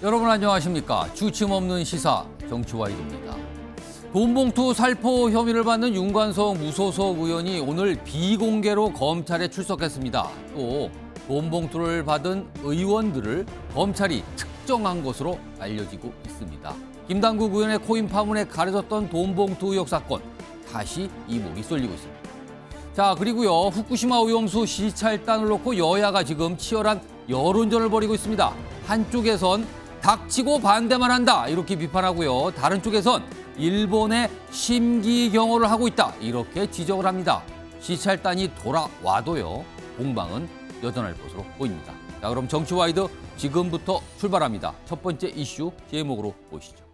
여러분 안녕하십니까. 주침 없는 시사 정치와이드입니다. 돈봉투 살포 혐의를 받는 윤관석 무소속 의원이 오늘 비공개로 검찰에 출석했습니다. 또 돈봉투를 받은 의원들을 검찰이 특정한 것으로 알려지고 있습니다. 김당국 의원의 코인 파문에 가려졌던 돈봉투 의혹 사건 다시 이목이 쏠리고 있습니다. 자, 그리고요, 후쿠시마 오염수 시찰단을 놓고 여야가 지금 치열한 여론전을 벌이고 있습니다. 한쪽에선 닥치고 반대만 한다 이렇게 비판하고요, 다른 쪽에선 일본의 심기경호를 하고 있다 이렇게 지적을 합니다. 시찰단이 돌아와도요, 공방은 여전할 것으로 보입니다. 자, 그럼 정치와이드 지금부터 출발합니다. 첫 번째 이슈 제목으로 보시죠.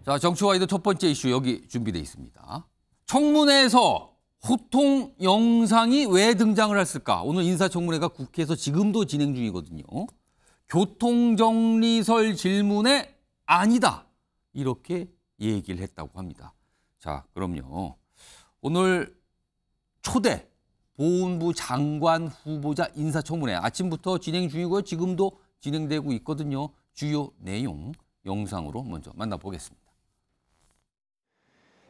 자, 정치와이드 첫 번째 이슈 여기 준비되어 있습니다. 청문회에서 호통 영상이 왜 등장을 했을까? 오늘 인사청문회가 국회에서 지금도 진행 중이거든요. 교통정리설 질문에 아니다 이렇게 얘기를 했다고 합니다. 자, 그럼요. 오늘 초대 보훈부 장관 후보자 인사청문회 아침부터 진행 중이고요. 지금도 진행되고 있거든요. 주요 내용 영상으로 먼저 만나보겠습니다.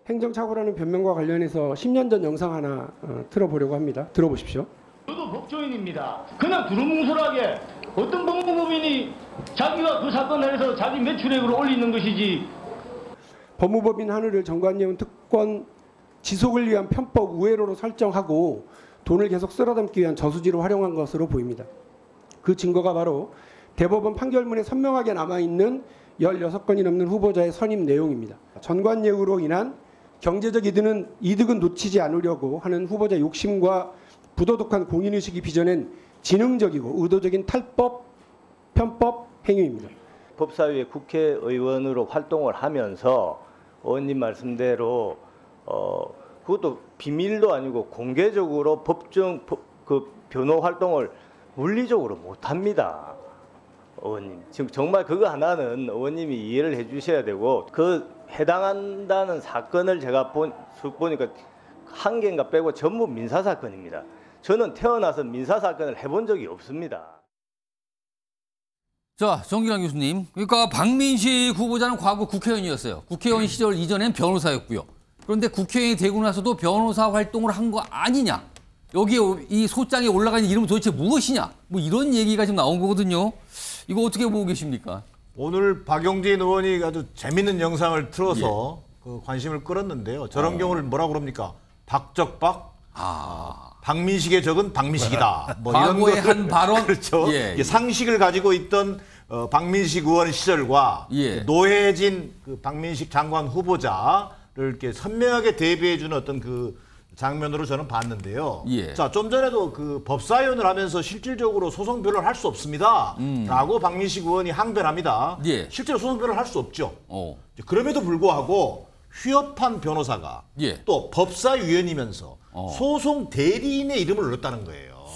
행정착오라는 변명과 관련해서 10년 전 영상 하나 틀어보려고 합니다. 들어보십시오. 저도 법조인입니다. 그냥 두루뭉술하게 어떤 법무법인이 자기가 그 사건을 해서 자기 매출액으로 올리는 것이지. 법무법인 하늘을 정관예우 특권 지속을 위한 편법 우회로로 설정하고 돈을 계속 쓸어담기 위한 저수지로 활용한 것으로 보입니다. 그 증거가 바로 대법원 판결문에 선명하게 남아있는 16건이 넘는 후보자의 선임 내용입니다. 전관예우로 인한 경제적 이득은 놓치지 않으려고 하는 후보자 욕심과 부도덕한 공인의식이 빚어낸 지능적이고 의도적인 탈법, 편법 행위입니다. 법사위의 국회의원으로 활동을 하면서 의원님 말씀대로 그것도 비밀도 아니고 공개적으로 그 변호 활동을 물리적으로 못합니다. 의원님 지금 정말 그거 하나는 의원님이 이해를 해주셔야 되고, 그 해당한다는 사건을 제가 보니까 한 개인가 빼고 전부 민사 사건입니다. 저는 태어나서 민사 사건을 해본 적이 없습니다. 자, 정기란 교수님, 그러니까 박민식 후보자는 과거 국회의원이었어요. 국회의원 시절 이전엔 변호사였고요. 그런데 국회의원이 되고 나서도 변호사 활동을 한 거 아니냐? 여기에 이 소장에 올라가 있는 이름은 도대체 무엇이냐? 뭐 이런 얘기가 지금 나온 거거든요. 이거 어떻게 보고 계십니까? 오늘 박용진 의원이 아주 재밌는 영상을 틀어서 그 관심을 끌었는데요. 저런 경우를 뭐라고 그럽니까? 박적박? 박민식의 적은 박민식이다. 뭐 이런 과거의 한 발언? 그렇죠. 상식을 가지고 있던 박민식 의원 시절과 노회진 그 박민식 장관 후보자를 이렇게 선명하게 대비해주는 어떤 그 장면으로 저는 봤는데요. 자, 좀 전에도 그 법사위원을 하면서 실질적으로 소송 변호를 할 수 없습니다. 라고 박민식 의원이 항변합니다. 실제로 소송 변호를 할 수 없죠. 그럼에도 불구하고 휴업한 변호사가 또 법사위원이면서 소송 대리인의 이름을 올렸다는 거예요.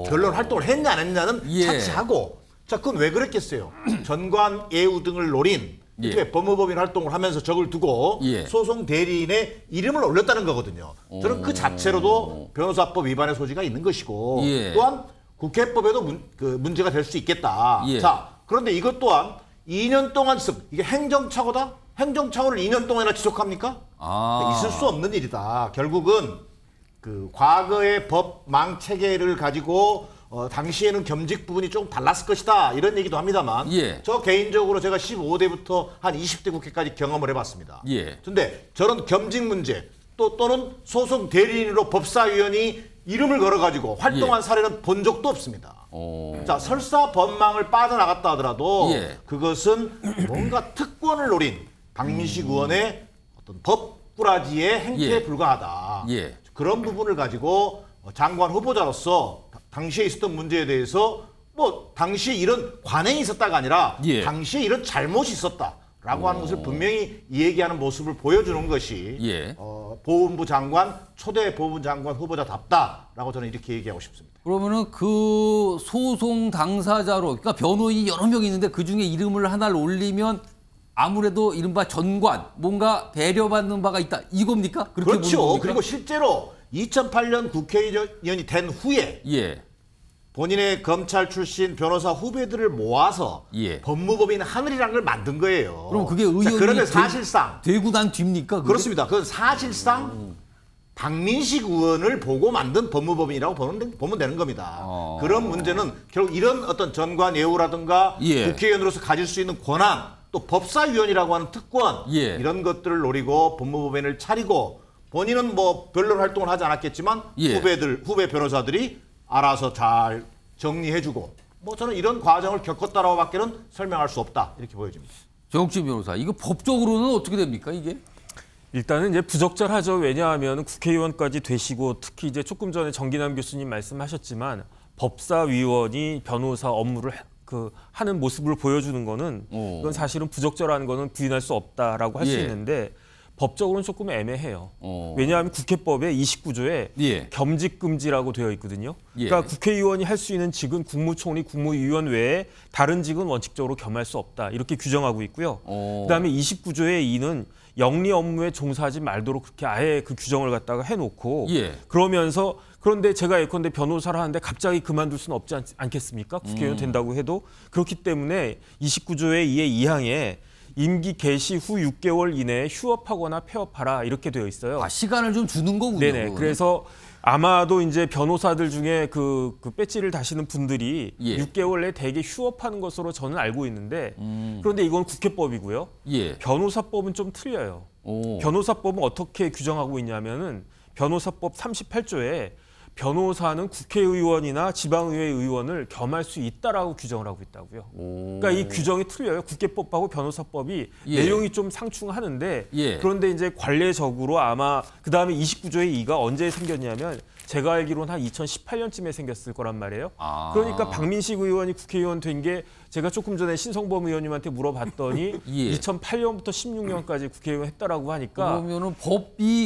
변론 활동을 했냐 안 했냐는 차치하고. 자, 그건 왜 그랬겠어요? 전관예우 등을 노린 법무법인 활동을 하면서 적을 두고 소송 대리인의 이름을 올렸다는 거거든요. 저는 그 자체로도 변호사법 위반의 소지가 있는 것이고 또한 국회법에도 문제가 될 수 있겠다. 자, 그런데 이것 또한 2년 동안 이게 행정착오다? 행정착오를 2년 동안이나 지속합니까? 있을 수 없는 일이다. 결국은 그 과거의 법망 체계를 가지고 당시에는 겸직 부분이 좀 달랐을 것이다 이런 얘기도 합니다만 저 개인적으로 제가 15대부터 한 20대 국회까지 경험을 해봤습니다. 근데 저런 겸직 문제 또는 소송 대리인으로 법사위원이 이름을 걸어가지고 활동한 사례는 본 적도 없습니다. 자, 설사 법망을 빠져나갔다 하더라도 그것은 뭔가 특권을 노린 박민식 의원의 어떤 법꾸라지의 행태에 불과하다. 그런 부분을 가지고 장관 후보자로서 당시에 있었던 문제에 대해서 뭐 당시에 이런 관행이 있었다가 아니라 당시에 이런 잘못이 있었다라고 하는 것을 분명히 얘기하는 모습을 보여주는 것이 보훈부 장관, 초대 보훈부 장관 후보자답다라고 저는 이렇게 얘기하고 싶습니다. 그러면은 그 소송 당사자로, 그러니까 변호인이 여러 명 있는데 그중에 이름을 하나를 올리면 아무래도 이른바 전관, 뭔가 배려받는 바가 있다 이겁니까? 그렇게 그렇죠. 보는 겁니까? 그리고 실제로 2008년 국회의원이 된 후에 예. 본인의 검찰 출신 변호사 후배들을 모아서 예. 법무법인 하늘이라는 걸 만든 거예요. 그럼 그게 의원이 그러면 사실상 되고 난 뒤입니까? 그게? 그렇습니다. 그건 사실상 박민식 의원을 보고 만든 법무법인이라고 보면 되는 겁니다. 그런 문제는 결국 이런 어떤 전관 예우라든가 예. 국회의원으로서 가질 수 있는 권한, 또 법사위원이라고 하는 특권 예. 이런 것들을 노리고 법무법인을 차리고 본인은 뭐 별로 활동을 하지 않았겠지만 예. 후배 변호사들이 알아서 잘 정리해주고 뭐 저는 이런 과정을 겪었다라고밖에는 설명할 수 없다 이렇게 보여집니다. 정옥진 변호사, 이거 법적으로는 어떻게 됩니까 이게? 일단은 이제 부적절하죠. 왜냐하면 국회의원까지 되시고 특히 이제 조금 전에 정기남 교수님 말씀하셨지만 법사위원이 변호사 업무를 하는 모습을 보여주는 거는 이건 사실은 부적절한 거는 부인할 수 없다라고 할 수 예. 있는데 법적으로는 조금 애매해요. 왜냐하면 국회법의 29조에 예. 겸직금지라고 되어 있거든요. 예. 그러니까 국회의원이 할 수 있는 직은 국무총리, 국무위원 외에 다른 직은 원칙적으로 겸할 수 없다. 이렇게 규정하고 있고요. 그다음에 29조의 2는 영리 업무에 종사하지 말도록 그렇게 아예 그 규정을 갖다가 해놓고 예. 그러면서 그런데 제가 예컨대 변호사를 하는데 갑자기 그만둘 수는 없지 않겠습니까? 국회의원 된다고 해도. 그렇기 때문에 29조의 2의 2항에 임기 개시 후 6개월 이내에 휴업하거나 폐업하라 이렇게 되어 있어요. 아, 시간을 좀 주는 거군요. 네네. 그거는. 그래서 아마도 이제 변호사들 중에 그 배지를 다시는 분들이 예. 6개월 내에 대개 휴업하는 것으로 저는 알고 있는데 그런데 이건 국회법이고요. 예. 변호사법은 좀 틀려요. 변호사법은 어떻게 규정하고 있냐면은 변호사법 38조에 변호사는 국회의원이나 지방의회 의원을 겸할 수 있다라고 규정을 하고 있다고요. 그러니까 이 규정이 틀려요. 국회법하고 변호사법이 예. 내용이 좀 상충하는데 예. 그런데 이제 관례적으로 아마 그다음에 29조의 2가 언제 생겼냐면 제가 알기로는 한 2018년쯤에 생겼을 거란 말이에요. 그러니까 박민식 의원이 국회의원 된 게 제가 조금 전에 신성범 의원님한테 물어봤더니 예. 2008년부터 16년까지 국회의원 했다라고 하니까 그러면은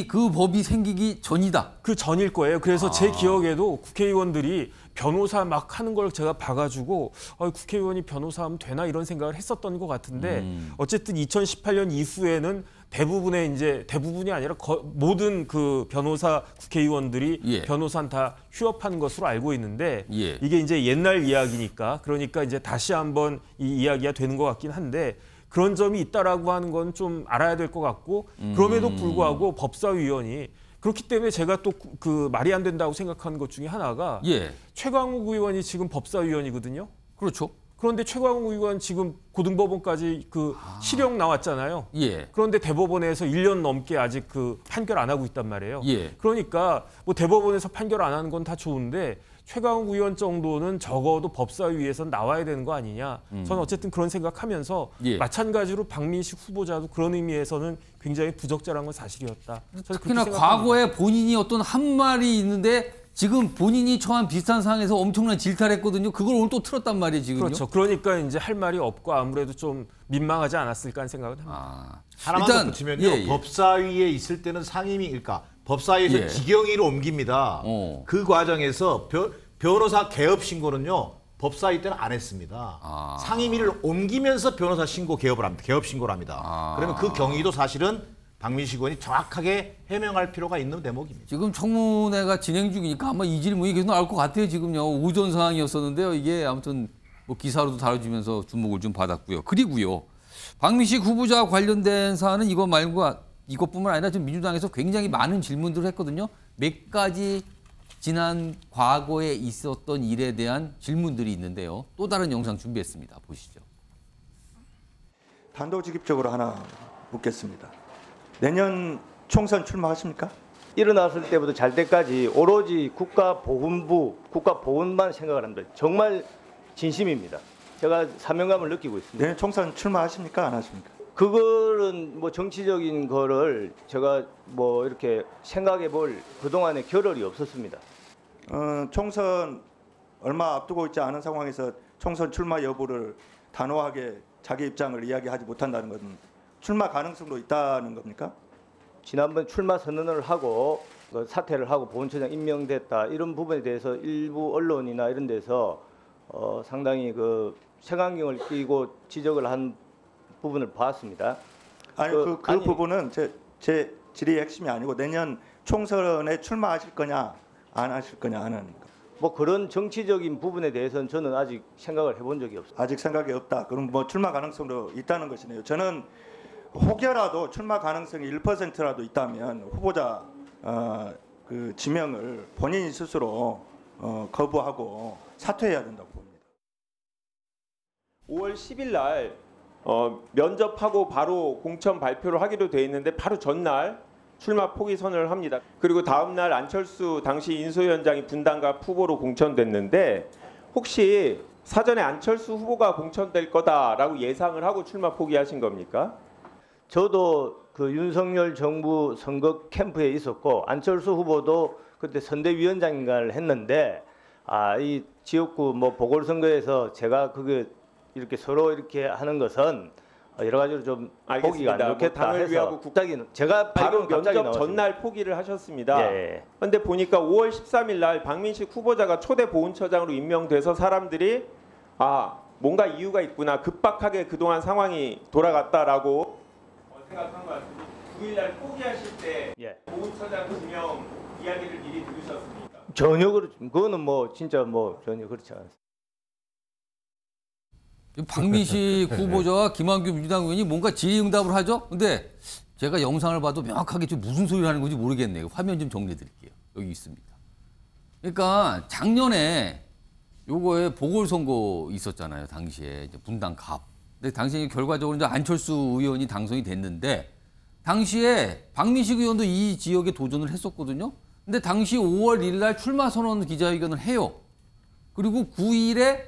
그 법이 생기기 전이다. 그 전일 거예요. 그래서 제 기억에도 국회의원들이 변호사 막 하는 걸 제가 봐가지고 국회의원이 변호사하면 되나 이런 생각을 했었던 것 같은데 어쨌든 2018년 이후에는 대부분이 아니라 모든 그 변호사 국회의원들이 예. 변호사는 다 휴업하는 것으로 알고 있는데 예. 이게 이제 옛날 이야기니까 그러니까 이제 다시 한번 이 이야기가 되는 것 같긴 한데 그런 점이 있다라고 하는 건 좀 알아야 될 것 같고 그럼에도 불구하고 법사위원이 그렇기 때문에 제가 또 그 말이 안 된다고 생각하는 것 중에 하나가 예. 최광욱 의원이 지금 법사위원이거든요. 그렇죠. 그런데 최광욱 의원 지금 고등법원까지 그 실형 나왔잖아요. 예. 그런데 대법원에서 1년 넘게 아직 그 판결 안 하고 있단 말이에요. 예. 그러니까 뭐 대법원에서 판결 안 하는 건 다 좋은데 최강욱 의원 정도는 적어도 법사위에서 나와야 되는 거 아니냐. 저는 어쨌든 그런 생각하면서 예. 마찬가지로 박민식 후보자도 그런 의미에서는 굉장히 부적절한 건 사실이었다. 저는 특히나 그렇게 생각합니다. 과거에 본인이 어떤 한 말이 있는데 지금 본인이 처한 비슷한 상황에서 엄청난 질타를 했거든요. 그걸 오늘 또 틀었단 말이에요, 지금요. 그렇죠. 그러니까 이제 할 말이 없고 아무래도 좀 민망하지 않았을까 하는 생각은 합니다. 하나만 더 붙이면요. 법사위에 있을 때는 상임위, 그러니까 법사위에서 예. 지경위로 옮깁니다. 그 과정에서 변호사 개업 신고는요. 법사위 때는 안 했습니다. 상임위를 옮기면서 변호사 신고 개업을 합니다. 개업 신고를 합니다. 그러면 그 경위도 사실은 박민식 의원이 정확하게 해명할 필요가 있는 대목입니다. 지금 청문회가 진행 중이니까 아마 이 질문이 계속 나올 것 같아요. 지금요. 오전 상황이었었는데요. 이게 아무튼 뭐 기사로도 다뤄지면서 주목을 좀 받았고요. 그리고요. 박민식 후보자와 관련된 사안은 이것 말고 이것뿐만 아니라 지금 민주당에서 굉장히 많은 질문들을 했거든요. 몇 가지 지난 과거에 있었던 일에 대한 질문들이 있는데요. 또 다른 영상 준비했습니다. 보시죠. 단도직입적으로 하나 묻겠습니다. 내년 총선 출마하십니까? 일어났을 때부터 잘 때까지 오로지 국가보훈만 생각을 합니다. 정말 진심입니다. 제가 사명감을 느끼고 있습니다. 내년 총선 출마하십니까? 안 하십니까? 그거는 뭐 정치적인 거를 제가 뭐 이렇게 생각해 볼 그동안의 겨를이 없었습니다. 총선 얼마 앞두고 있지 않은 상황에서 총선 출마 여부를 단호하게 자기 입장을 이야기하지 못한다는 것은 출마 가능성도 있다는 겁니까? 지난번 출마 선언을 하고 사퇴를 하고 보훈처장 임명됐다 이런 부분에 대해서 일부 언론이나 이런 데서 상당히 그 색안경을 끼고 지적을 한 부분을 봤습니다. 아니 그 부분은 제 질의의 핵심이 아니고 내년 총선에 출마하실 거냐 안 하실 거냐 하는 뭐 그런 정치적인 부분에 대해서는 저는 아직 생각을 해본 적이 없어요. 아직 생각이 없다. 그럼 뭐 출마 가능성도 있다는 것이네요. 저는 혹여라도 출마 가능성이 1%라도 있다면 후보자 그 지명을 본인이 스스로 거부하고 사퇴해야 된다고 봅니다. 5월 10일 날 면접하고 바로 공천 발표를 하기로 돼 있는데 바로 전날 출마 포기 선언을 합니다. 그리고 다음 날 안철수 당시 인수위원장이 분당갑 후보로 공천됐는데 혹시 사전에 안철수 후보가 공천될 거다라고 예상을 하고 출마 포기하신 겁니까? 저도 그 윤석열 정부 선거 캠프에 있었고 안철수 후보도 그때 선대위원장인가를 했는데 이 지역구 뭐 보궐선거에서 제가 그게 이렇게 서로 이렇게 하는 것은 여러 가지로 좀 보기가 안 좋겠다 당을 해서 위하고 갑자기 제가 바로 갑자기 면접 나왔습니다. 전날 포기를 하셨습니다. 예. 그런데 보니까 5월 13일 날 박민식 후보자가 초대 보훈처장으로 임명돼서 사람들이 뭔가 이유가 있구나 급박하게 그동안 상황이 돌아갔다라고 생각한 것 같습니다. 9일 날 포기하실 때 보훈처장 지명 이야기를 미리 들으셨습니까? 전혀 그거는 뭐 진짜 뭐 전혀 그렇지 않습니다. 박민식 후보자와 김한규 민주당 의원이 뭔가 질의응답을 하죠. 근데 제가 영상을 봐도 명확하게 좀 무슨 소리를 하는 건지 모르겠네요. 화면 좀 정리해 드릴게요. 여기 있습니다. 그러니까 작년에 요거에 보궐선거 있었잖아요. 당시에 이제 분당갑. 근데 당시에 결과적으로 이제 안철수 의원이 당선이 됐는데 당시에 박민식 의원도 이 지역에 도전을 했었거든요. 근데 당시 5월 1일 날 출마 선언 기자회견을 해요. 그리고 9일에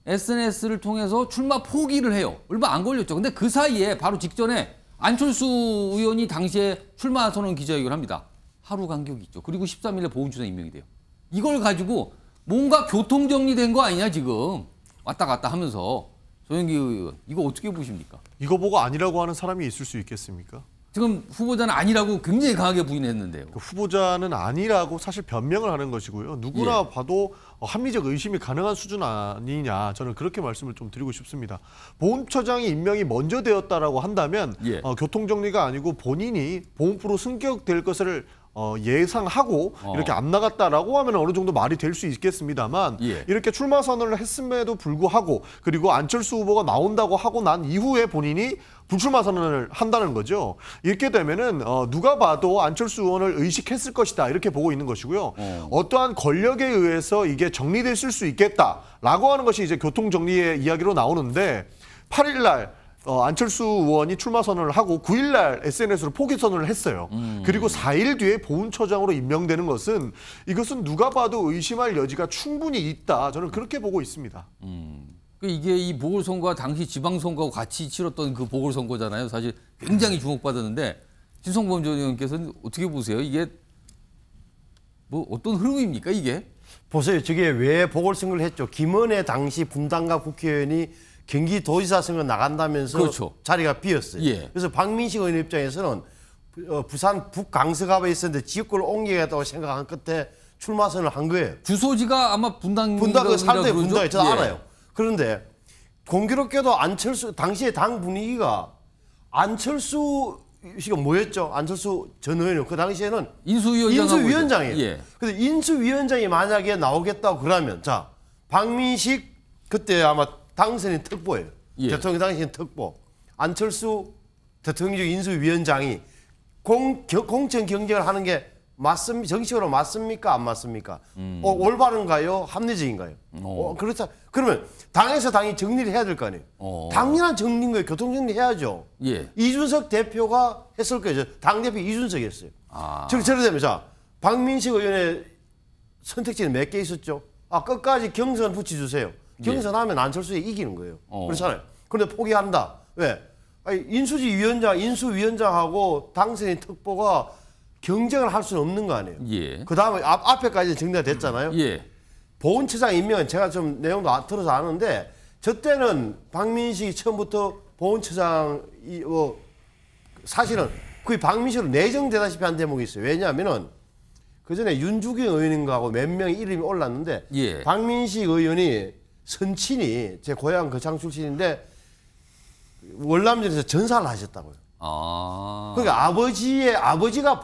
SNS를 통해서 출마 포기를 해요. 얼마 안 걸렸죠. 근데 그 사이에 바로 직전에 안철수 의원이 당시에 출마 선언 기자회견을 합니다. 하루 간격이 있죠. 그리고 13일에 보훈처장 임명이 돼요. 이걸 가지고 뭔가 교통정리된 거 아니냐 지금. 왔다 갔다 하면서. 조영기 의원, 이거 어떻게 보십니까? 이거 보고 아니라고 하는 사람이 있을 수 있겠습니까? 지금 후보자는 아니라고 굉장히 강하게 부인했는데요. 그 후보자는 아니라고 사실 변명을 하는 것이고요. 누구나 봐도 합리적 의심이 가능한 수준 아니냐. 저는 그렇게 말씀을 좀 드리고 싶습니다. 보훈처장이 임명이 먼저 되었다라고 한다면 교통정리가 아니고 본인이 보훈부로 승격될 것을 예상하고 이렇게 안 나갔다라고 하면 어느 정도 말이 될 수 있겠습니다만 이렇게 출마 선언을 했음에도 불구하고 그리고 안철수 후보가 나온다고 하고 난 이후에 본인이 불출마 선언을 한다는 거죠. 이렇게 되면은 누가 봐도 안철수 의원을 의식했을 것이다 이렇게 보고 있는 것이고요. 어떠한 권력에 의해서 이게 정리될 수 있겠다라고 하는 것이 이제 교통정리의 이야기로 나오는데 8일 날 안철수 의원이 출마 선언을 하고 9일 날 SNS로 포기 선언을 했어요. 그리고 4일 뒤에 보훈처장으로 임명되는 것은 이것은 누가 봐도 의심할 여지가 충분히 있다. 저는 그렇게 보고 있습니다. 이게 이 보궐선거와 당시 지방선거하고 같이 치렀던 그 보궐선거잖아요. 사실 굉장히 주목받았는데 신성범 전 의원께서는 어떻게 보세요? 이게 뭐 어떤 흐름입니까 이게? 보세요. 저게 왜 보궐선거를 했죠? 김은혜 당시 분당갑 국회의원이 경기도지사 선거 나간다면서 자리가 비었어요. 그래서 박민식 의원 입장에서는 부산 북강서갑에 있었는데 지역구를 옮기겠다고 생각한 끝에 출마 선언을 한 거예요. 주소지가 아마 분당에 살때 분당에 저도 알아요. 그런데 공교롭게도 안철수 당시에 당 분위기가 안철수 씨가 뭐였죠? 안철수 전 의원은 그 당시에는 인수위원장이에요. 그래서 인수위원장이 만약에 나오겠다고 그러면 자 박민식 그때 아마 당선인 특보예요. 대통령 당선인 특보. 안철수 대통령 인수위원장이 공천 경쟁을 하는 게 정식으로 맞습니까? 안 맞습니까? 올바른가요? 합리적인가요? 그렇다. 그러면 당에서 당이 정리를 해야 될 거 아니에요. 당연한 정리인 거예요. 교통정리 해야죠. 이준석 대표가 했을 거예요. 당대표 이준석이 했어요. 저래 되면 자 박민식 의원의 선택지는 몇 개 있었죠? 끝까지 경선 붙여주세요. 경선하면 안철수에 이기는 거예요. 그렇잖아요. 그런데 포기한다. 왜? 인수위원장하고 당선인 특보가 경쟁을 할 수는 없는 거 아니에요. 그 다음에 앞에까지 정리가 됐잖아요. 보훈처장 임명은 제가 좀 내용도 들어서 아는데 저 때는 박민식이 처음부터 보훈처장이 사실은 거의 박민식으로 내정되다시피 한 대목이 있어요. 왜냐하면은 그 전에 윤주경 의원인가하고 몇 명의 이름이 올랐는데 박민식 의원이 선친이 제 고향 거창 출신인데 월남전에서 전사를 하셨다고요. 그러니까 아버지가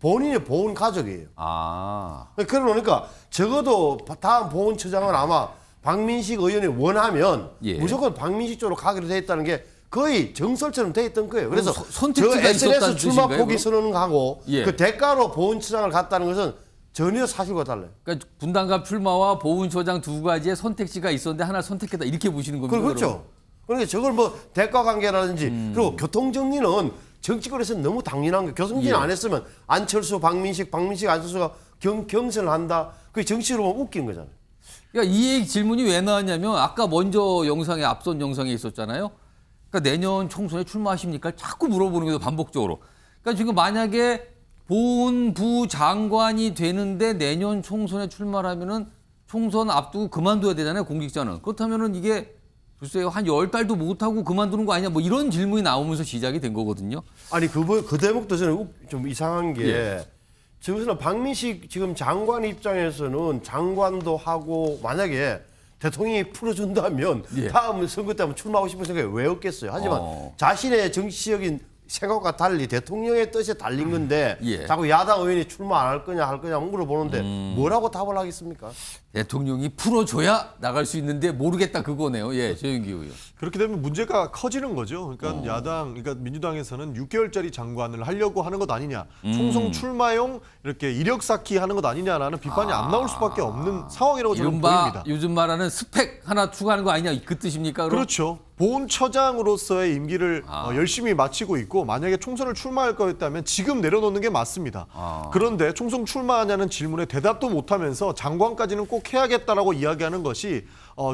본인의 보훈 가족이에요. 아. 그러니까 적어도 다음 보훈처장은 아마 박민식 의원이 원하면 예. 무조건 박민식 쪽으로 가기로 돼 있다는 게 거의 정설처럼 돼 있던 거예요. 그래서 선택지가 저 SNS 있었다는 출마 뜻인가요, 포기 선언하고 예. 그 대가로 보훈처장을 갔다는 것은 전혀 사실과 달라요. 그러니까 분당갑 출마와 보훈처장 두 가지의 선택지가 있었는데 하나 선택했다 이렇게 보시는 겁니다. 그렇죠. 그러니까 저걸 뭐 대가 관계라든지 그리고 교통 정리는 정치권에서는 너무 당연한 거. 교통 정리 예. 안 했으면 안철수, 박민식, 안철수가 경선을 한다. 그게 정치로 보면 웃기는 거잖아요. 그러니까 이 질문이 왜 나왔냐면 아까 먼저 영상에 앞선 영상에 있었잖아요. 그러니까 내년 총선에 출마하십니까? 자꾸 물어보는 거예요, 반복적으로. 그러니까 지금 만약에 보훈부 장관이 되는데 내년 총선에 출마를 하면은 총선 앞두고 그만둬야 되잖아요, 공직자는. 그렇다면은 이게 글쎄요, 한 10달도 못하고 그만두는 거 아니냐, 뭐 이런 질문이 나오면서 시작이 된 거거든요. 아니, 그 대목도 저는 좀 이상한 게, 예. 저기서는 박민식 지금 장관 입장에서는 장관도 하고, 만약에 대통령이 풀어준다면 예. 다음 선거 때 한번 출마하고 싶은 생각이 왜 없겠어요. 하지만 자신의 정치적인 생각과 달리 대통령의 뜻에 달린 건데 예. 자꾸 야당 의원이 출마 안 할 거냐 물어보는데 뭐라고 답을 하겠습니까? 대통령이 풀어줘야 나갈 수 있는데 모르겠다 그거네요. 예, 조영기 의원. 그렇게 되면 문제가 커지는 거죠. 그러니까 그러니까 민주당에서는 6개월짜리 장관을 하려고 하는 것 아니냐, 총선 출마용 이렇게 이력 쌓기 하는 것 아니냐라는 비판이 안 나올 수밖에 없는 상황이라고 저는 보입니다. 요즘 말하는 스펙 하나 추가하는 거 아니냐 그 뜻입니까? 그럼? 그렇죠. 보훈처장으로서의 임기를 열심히 마치고 있고 만약에 총선을 출마할 거였다면 지금 내려놓는 게 맞습니다. 그런데 총선 출마하냐는 질문에 대답도 못하면서 장관까지는 꼭 해야겠다라고 이야기하는 것이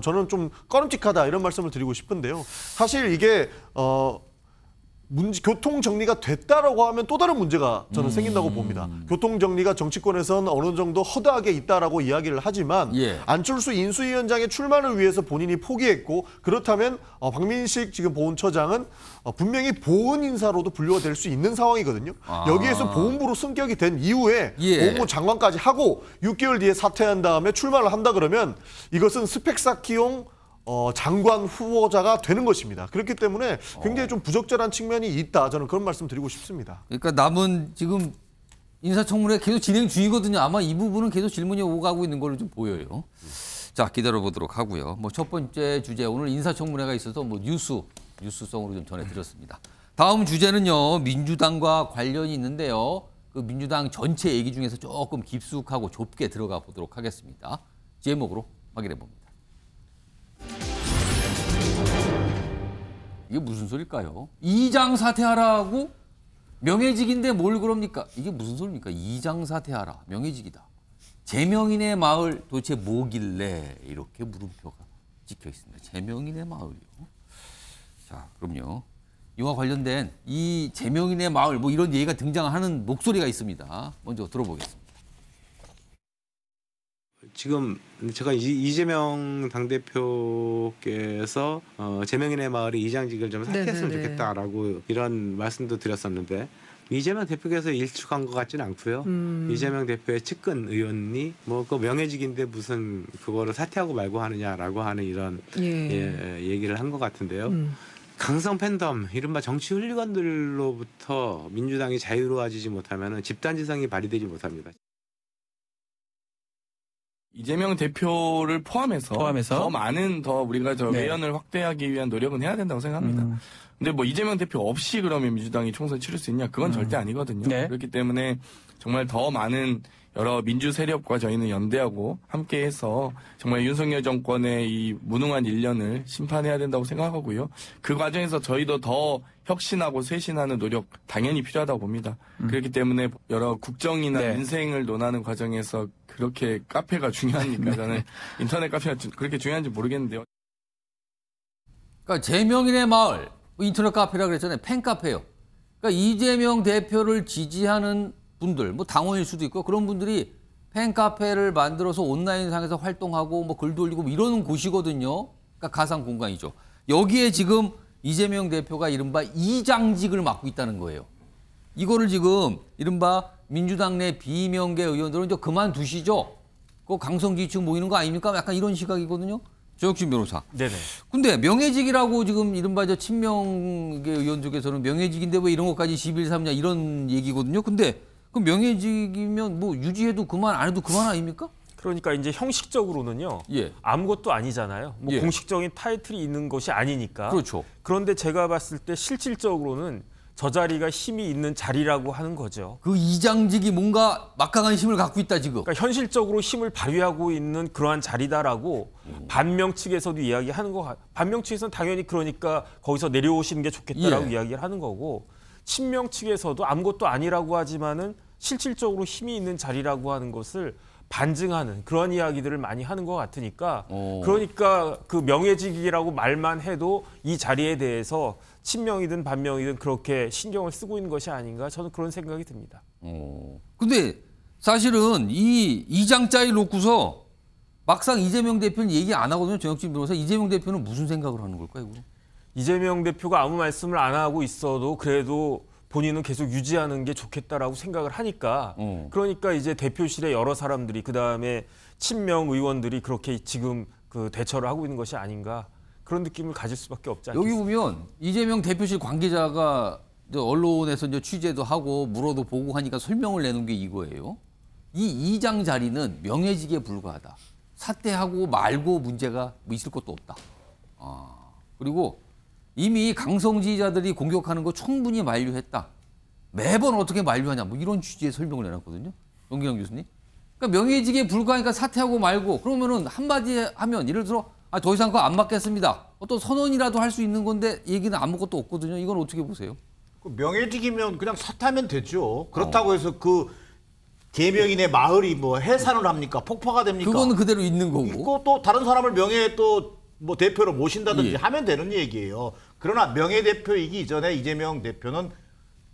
저는 좀 꺼림칙하다 이런 말씀을 드리고 싶은데요. 사실 이게 교통 정리가 됐다라고 하면 또 다른 문제가 저는 생긴다고 봅니다. 교통 정리가 정치권에서는 어느 정도 허다하게 있다라고 이야기를 하지만 예. 안철수 인수위원장의 출마를 위해서 본인이 포기했고 그렇다면 박민식 지금 보훈처장은 분명히 보훈 인사로도 분류가 될 수 있는 상황이거든요. 여기에서 보훈부로 승격이 된 이후에 예. 보훈부 장관까지 하고 6개월 뒤에 사퇴한 다음에 출마를 한다 그러면 이것은 스펙 쌓기용 장관 후보자가 되는 것입니다. 그렇기 때문에 굉장히 좀 부적절한 측면이 있다. 저는 그런 말씀 드리고 싶습니다. 그러니까 남은 지금 인사청문회 계속 진행 중이거든요. 아마 이 부분은 계속 질문이 오가고 있는 걸로 좀 보여요. 자, 기다려보도록 하고요. 뭐 첫 번째 주제 오늘 인사청문회가 있어서 뭐 뉴스성으로 좀 전해드렸습니다. 다음 주제는요. 민주당과 관련이 있는데요. 그 민주당 전체 얘기 중에서 조금 깊숙하고 좁게 들어가 보도록 하겠습니다. 제목으로 확인해 봅니다. 이게 무슨 소릴까요? 이장 사퇴하라고? 명예직인데 뭘 그럽니까? 이게 무슨 소리입니까? 이장 사퇴하라. 명예직이다. 제명인의 마을 도대체 뭐길래 이렇게 물음표가 찍혀 있습니다. 제명인의 마을이요. 자, 그럼요. 이와 관련된 이 제명인의 마을 뭐 이런 얘기가 등장하는 목소리가 있습니다. 먼저 들어보겠습니다. 지금 제가 이재명 당대표께서 제명인의 마을의 이장직을 좀 사퇴했으면 좋겠다라고 이런 말씀도 드렸었는데 이재명 대표께서 일축한 것 같지는 않고요. 이재명 대표의 측근 의원이 뭐 그 명예직인데 무슨 그거를 사퇴하고 말고 하느냐라고 하는 이런 얘기를 한 것 같은데요. 강성 팬덤, 이른바 정치 훌리건들로부터 민주당이 자유로워지지 못하면 집단지성이 발휘되지 못합니다. 이재명 대표를 포함해서 더 많은 우리가 외연을 확대하기 위한 노력은 해야 된다고 생각합니다. 근데 뭐 이재명 대표 없이 그러면 민주당이 총선 치를 수 있냐? 그건 절대 아니거든요. 네. 그렇기 때문에 정말 더 많은 여러 민주 세력과 저희는 연대하고 함께해서 정말 윤석열 정권의 이 무능한 일련을 심판해야 된다고 생각하고요. 그 과정에서 저희도 더 혁신하고 쇄신하는 노력 당연히 필요하다고 봅니다. 그렇기 때문에 여러 국정이나 인생을 논하는 과정에서 그렇게 카페가 중요하니까 저는 인터넷 카페가 그렇게 중요한지 모르겠는데요. 그러니까 제명인의 마을, 인터넷 카페라 그랬잖아요. 팬카페요. 그러니까 이재명 대표를 지지하는 분들, 뭐 당원일 수도 있고 그런 분들이 팬카페를 만들어서 온라인상에서 활동하고 뭐 글도 올리고 뭐 이러는 곳이거든요. 그러니까 가상 공간이죠. 여기에 지금 이재명 대표가 이른바 이장직을 맡고 있다는 거예요. 이거를 지금 이른바 민주당 내 비명계 의원들은 이제 그만두시죠. 그 강성지층 모이는 거 아닙니까? 약간 이런 시각이거든요. 조혁진 변호사. 네네. 근데 명예직이라고 지금 이른바 친명계 의원 쪽에서는 명예직인데 왜 이런 것까지 11 삼냐 이런 얘기거든요. 근데 그럼 명예직이면 뭐 유지해도 그만 안 해도 그만 아닙니까? 그러니까 이제 형식적으로는요. 아무것도 아니잖아요. 뭐 공식적인 타이틀이 있는 것이 아니니까. 그렇죠. 그런데 제가 봤을 때 실질적으로는 저 자리가 힘이 있는 자리라고 하는 거죠. 그 이장직이 뭔가 막강한 힘을 갖고 있다 지금. 그러니까 현실적으로 힘을 발휘하고 있는 그러한 자리다라고 반명 측에서도 이야기하는 거. 반명 측에서는 당연히 그러니까 거기서 내려오시는 게 좋겠다라고 이야기를 하는 거고, 친명 측에서도 아무것도 아니라고 하지만은 실질적으로 힘이 있는 자리라고 하는 것을 반증하는 그런 이야기들을 많이 하는 것 같으니까, 그러니까 그 명예직이라고 말만 해도 이 자리에 대해서 친명이든 반명이든 그렇게 신경을 쓰고 있는 것이 아닌가, 저는 그런 생각이 듭니다. 근데 사실은 이 이장짜리 놓고서 막상 이재명 대표는 얘기 안 하거든요. 정혁진 변호사. 이재명 대표는 무슨 생각을 하는 걸까요? 이재명 대표가 아무 말씀을 안 하고 있어도 그래도 본인은 계속 유지하는 게 좋겠다라고 생각을 하니까, 그러니까 이제 대표실에 여러 사람들이, 그다음에 친명 의원들이 그렇게 지금 그 대처를 하고 있는 것이 아닌가, 그런 느낌을 가질 수밖에 없지 않겠습니까? 여기 보면 이재명 대표실 관계자가 언론에서 이제 취재도 하고 물어도 보고 하니까 설명을 내놓은 게 이거예요. 이 이장 자리는 명예직에 불과하다. 사퇴하고 말고 문제가 뭐 있을 것도 없다. 그리고 이미 강성 지지자들이 공격하는 거 충분히 만류했다. 매번 어떻게 만류하냐, 뭐 이런 취지의 설명을 내놨거든요. 용기영 교수님. 그러니까 명예직에 불과하니까 사퇴하고 말고, 그러면은 한마디 하면 예를 들어 더 이상 그거 안 맡겠습니다. 어떤 선언이라도 할 수 있는 건데 얘기는 아무것도 없거든요. 이건 어떻게 보세요? 명예직이면 그냥 사퇴하면 되죠. 그렇다고 해서 그 계명인의 마을이 뭐 해산을 합니까? 폭파가 됩니까? 그거는 그대로 있는 거고. 있고 또 다른 사람을 명예 또 뭐 대표로 모신다든지 하면 되는 얘기예요. 그러나 명예대표이기 이전에 이재명 대표는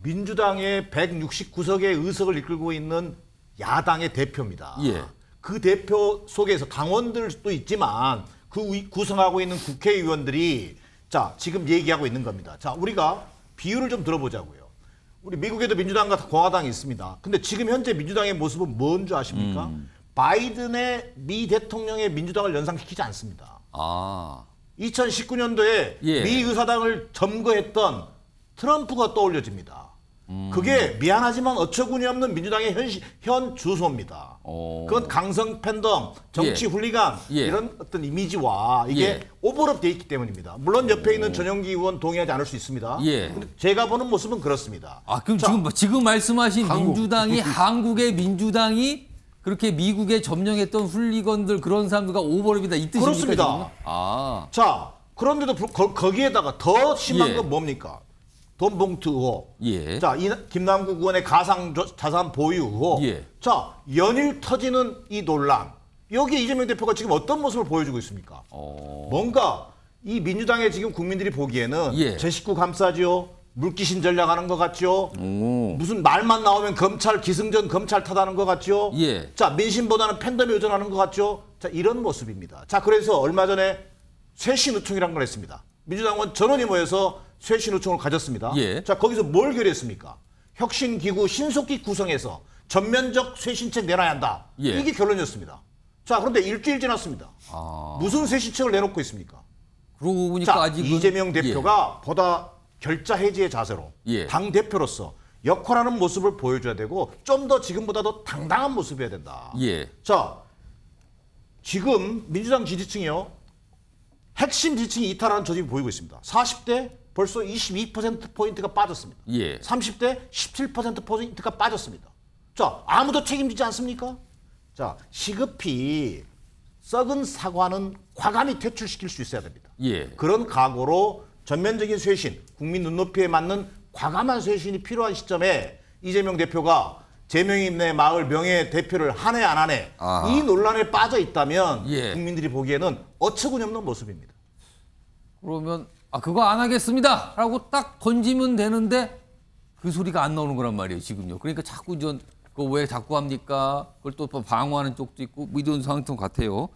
민주당의 169석의 의석을 이끌고 있는 야당의 대표입니다. 그 대표 속에서 당원들도 있지만 그 구성하고 있는 국회의원들이 자 지금 얘기하고 있는 겁니다. 자 우리가 비율을 좀 들어보자고요. 우리 미국에도 민주당과 공화당이 있습니다. 근데 지금 현재 민주당의 모습은 뭔 줄 아십니까? 바이든의 미 대통령의 민주당을 연상시키지 않습니다. 2019년도에 미 의사당을 점거했던 트럼프가 떠올려집니다. 그게 미안하지만 어처구니 없는 민주당의 현 주소입니다. 그건 강성 팬덤, 정치 훌리감 이런 어떤 이미지와 이게 오버랩 돼 있기 때문입니다. 물론 옆에 있는 전용기 의원 동의하지 않을 수 있습니다. 근데 제가 보는 모습은 그렇습니다. 그럼 자, 지금 말씀하신 민주당이 한국의 민주당이 그렇게 미국에 점령했던 훌리건들 그런 사람들과 오버랩이다 이 뜻입니까? 그렇습니다. 자 그런데도 거기에다가 더 심한 건 뭡니까? 돈 봉투 의혹. 자, 김남국 의원의 가상 자산 보유 의혹. 자, 연일 터지는 이 논란. 여기에 이재명 대표가 지금 어떤 모습을 보여주고 있습니까? 뭔가 이 민주당의 지금 국민들이 보기에는 제 식구 감싸죠. 물귀신 전략하는 것 같죠. 무슨 말만 나오면 검찰 기승전 검찰 탓하는 것 같죠. 자, 민심보다는 팬덤에 의존하는 것 같죠. 자, 이런 모습입니다. 자, 그래서 얼마 전에 쇄신의총이라는 걸 했습니다. 민주당원 전원이 모여서 쇄신의총을 가졌습니다. 자, 거기서 뭘 결의했습니까? 혁신기구 신속히 구성해서 전면적 쇄신책 내놔야 한다. 이게 결론이었습니다. 자, 그런데 일주일 지났습니다. 무슨 쇄신책을 내놓고 있습니까? 그러고 보니까 자, 아직은 이재명 대표가 보다 결자 해지의 자세로 당 대표로서 역할하는 모습을 보여줘야 되고 좀 더 지금보다 더 당당한 모습이어야 된다. 자, 지금 민주당 지지층이요. 핵심 지지층이 이탈하는 조짐이 보이고 있습니다. 40대 벌써 22%포인트가 빠졌습니다. 30대 17%포인트가 빠졌습니다. 자, 아무도 책임지지 않습니까? 자, 시급히 썩은 사과는 과감히 퇴출시킬 수 있어야 됩니다. 그런 각오로 전면적인 쇄신, 국민 눈높이에 맞는 과감한 쇄신이 필요한 시점에 이재명 대표가 제명인의 마을 명예 대표를 하네 안 하네 이 논란에 빠져 있다면 국민들이 보기에는 어처구니 없는 모습입니다. 그러면 그거 안 하겠습니다 라고 딱 던지면 되는데 그 소리가 안 나오는 거란 말이에요 지금요. 그러니까 자꾸 그거 왜 자꾸 합니까? 그걸 또 방어하는 쪽도 있고 뭐 이런 상황 같아요.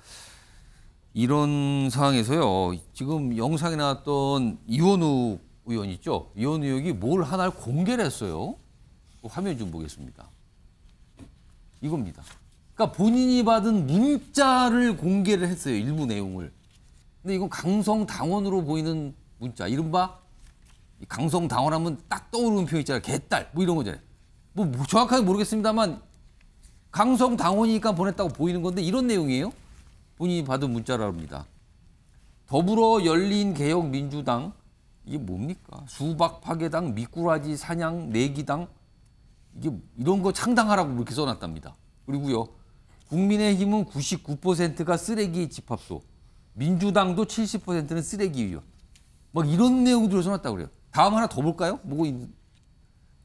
이런 상황에서요. 지금 영상에 나왔던 이원우 의원 있죠. 이원우 의원이 뭘 하나를 공개를 했어요. 화면 좀 보겠습니다. 이겁니다. 그러니까 본인이 받은 문자를 공개를 했어요. 일부 내용을. 근데 이건 강성 당원으로 보이는 문자. 이른바 강성 당원하면 딱 떠오르는 표현 있잖아요. 개딸 뭐 이런 거잖아요. 뭐 정확하게 모르겠습니다만 강성 당원이니까 보냈다고 보이는 건데 이런 내용이에요. 본인이 받은 문자라 합니다. 더불어 열린개혁민주당 이게 뭡니까? 수박 파괴당, 미꾸라지 사냥 내기당 이게 이런 거 창당하라고 그렇게 써놨답니다. 그리고요. 국민의힘은 99%가 쓰레기 집합소, 민주당도 70%는 쓰레기 위원. 막 이런 내용들을 써놨다고 그래요. 다음 하나 더 볼까요?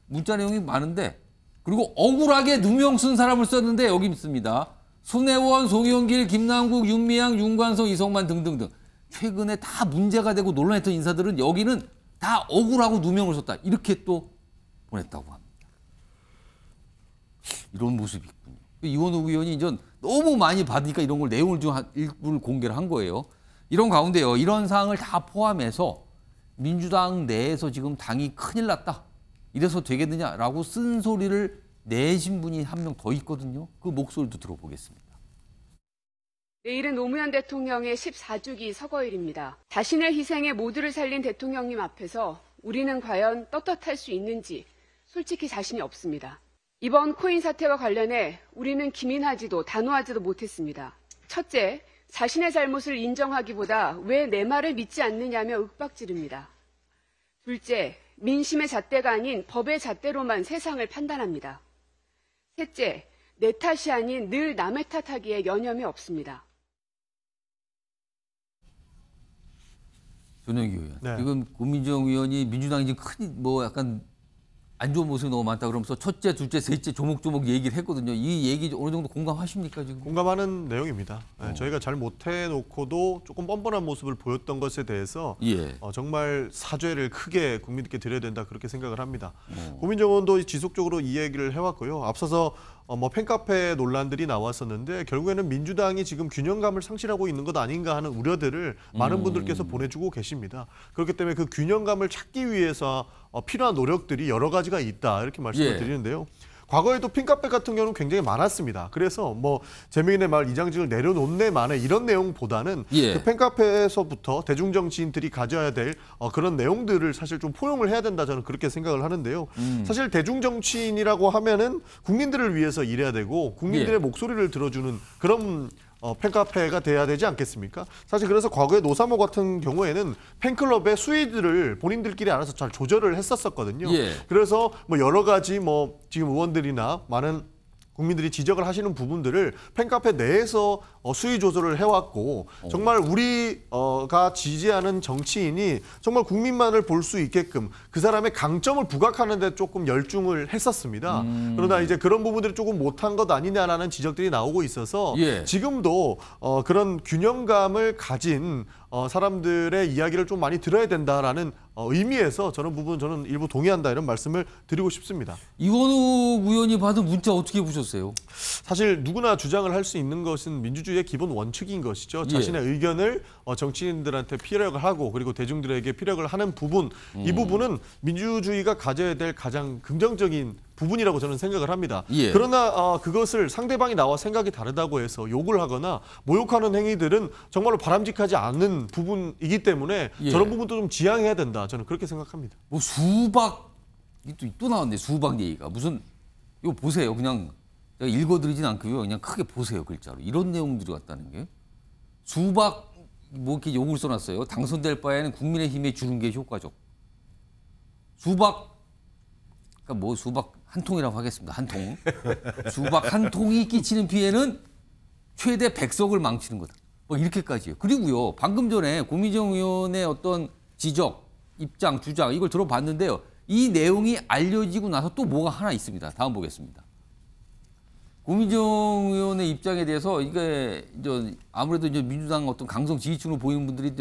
문자 내용이 많은데 그리고 억울하게 누명 쓴 사람을 썼는데 여기 있습니다. 손혜원, 송영길, 김남국, 윤미향, 윤관성, 이성만 등등등. 최근에 다 문제가 되고 논란했던 인사들은 여기는 다 억울하고 누명을 썼다. 이렇게 또 보냈다고 합니다. 이런 모습이 있군요. 이원우 의원이 이제 너무 많이 받으니까 이런 걸 내용을 좀 일부를 공개를 한 거예요. 이런 가운데요. 이런 사항을 다 포함해서 민주당 내에서 지금 당이 큰일 났다. 이래서 되겠느냐라고 쓴소리를 내신 분이 한 명 더 있거든요. 그 목소리도 들어보겠습니다. 내일은 노무현 대통령의 14주기 서거일입니다. 자신의 희생에 모두를 살린 대통령님 앞에서 우리는 과연 떳떳할 수 있는지 솔직히 자신이 없습니다. 이번 코인 사태와 관련해 우리는 기민하지도 단호하지도 못했습니다. 첫째, 자신의 잘못을 인정하기보다 왜 내 말을 믿지 않느냐며 윽박지릅니다. 둘째, 민심의 잣대가 아닌 법의 잣대로만 세상을 판단합니다. 셋째, 내 탓이 아닌 늘 남의 탓하기에 여념이 없습니다. 전영기 의원, 네. 지금 고민정 의원이 민주당이 지금 큰 약간 안 좋은 모습이 너무 많다 그러면서 첫째, 둘째, 셋째 조목조목 얘기를 했거든요. 이 얘기 어느 정도 공감하십니까 지금? 공감하는 내용입니다. 네, 저희가 잘 못해놓고도 조금 뻔뻔한 모습을 보였던 것에 대해서 정말 사죄를 크게 국민들께 드려야 된다 그렇게 생각을 합니다. 고민정 의원도 지속적으로 이 얘기를 해왔고요. 앞서서 팬카페 논란들이 나왔었는데 결국에는 민주당이 지금 균형감을 상실하고 있는 것 아닌가 하는 우려들을 많은 분들께서 보내주고 계십니다. 그렇기 때문에 그 균형감을 찾기 위해서 필요한 노력들이 여러 가지가 있다 이렇게 말씀을 드리는데요. 과거에도 팬카페 같은 경우는 굉장히 많았습니다. 그래서 재명인의 말 이장직을 내려놓네 마네 이런 내용보다는 그 팬카페에서부터 대중정치인들이 가져야 될 그런 내용들을 사실 좀 포용을 해야 된다 저는 그렇게 생각을 하는데요. 사실 대중정치인이라고 하면은 국민들을 위해서 일해야 되고 국민들의 목소리를 들어주는 그런 팬카페가 돼야 되지 않겠습니까? 사실 그래서 과거에 노사모 같은 경우에는 팬클럽의 수위들을 본인들끼리 알아서 잘 조절을 했었거든요. 그래서 여러 가지 지금 의원들이나 많은 국민들이 지적을 하시는 부분들을 팬카페 내에서 수위 조절을 해왔고 정말 우리가 지지하는 정치인이 정말 국민만을 볼 수 있게끔 그 사람의 강점을 부각하는 데 조금 열중을 했었습니다. 그러나 이제 그런 부분들이 조금 못한 것 아니냐라는 지적들이 나오고 있어서 지금도 그런 균형감을 가진 사람들의 이야기를 좀 많이 들어야 된다라는 의미에서 저는 일부 동의한다 이런 말씀을 드리고 싶습니다. 이원우 의원이 받은 문자 어떻게 보셨어요? 사실 누구나 주장을 할 수 있는 것은 민주주의의 기본 원칙인 것이죠. 자신의 의견을 정치인들한테 피력을 하고 그리고 대중들에게 피력을 하는 부분 이 부분은 민주주의가 가져야 될 가장 긍정적인 부분이라고 저는 생각을 합니다. 그러나 그것을 상대방이 나와 생각이 다르다고 해서 욕을 하거나 모욕하는 행위들은 정말로 바람직하지 않은 부분이기 때문에 저런 부분도 좀 지양해야 된다. 저는 그렇게 생각합니다. 수박 또 나왔네. 수박 얘기가 무슨 이거 보세요. 그냥 제가 읽어드리진 않고요. 그냥 크게 보세요 글자로 이런 내용들이 왔다는 게 수박 이렇게 욕을 써놨어요. 당선될 바에는 국민의힘에 주는 게 효과적. 수박 그러니까 수박 한 통이라고 하겠습니다. 한 통. 수박 한 통이 끼치는 피해는 최대 100석을 망치는 거다. 이렇게까지요. 그리고요. 방금 전에 고민정 의원의 어떤 지적, 입장, 주장 이걸 들어봤는데요. 이 내용이 알려지고 나서 또 뭐가 하나 있습니다. 다음 보겠습니다. 고민정 의원의 입장에 대해서 이게 아무래도 민주당 어떤 강성 지지층으로 보이는 분들이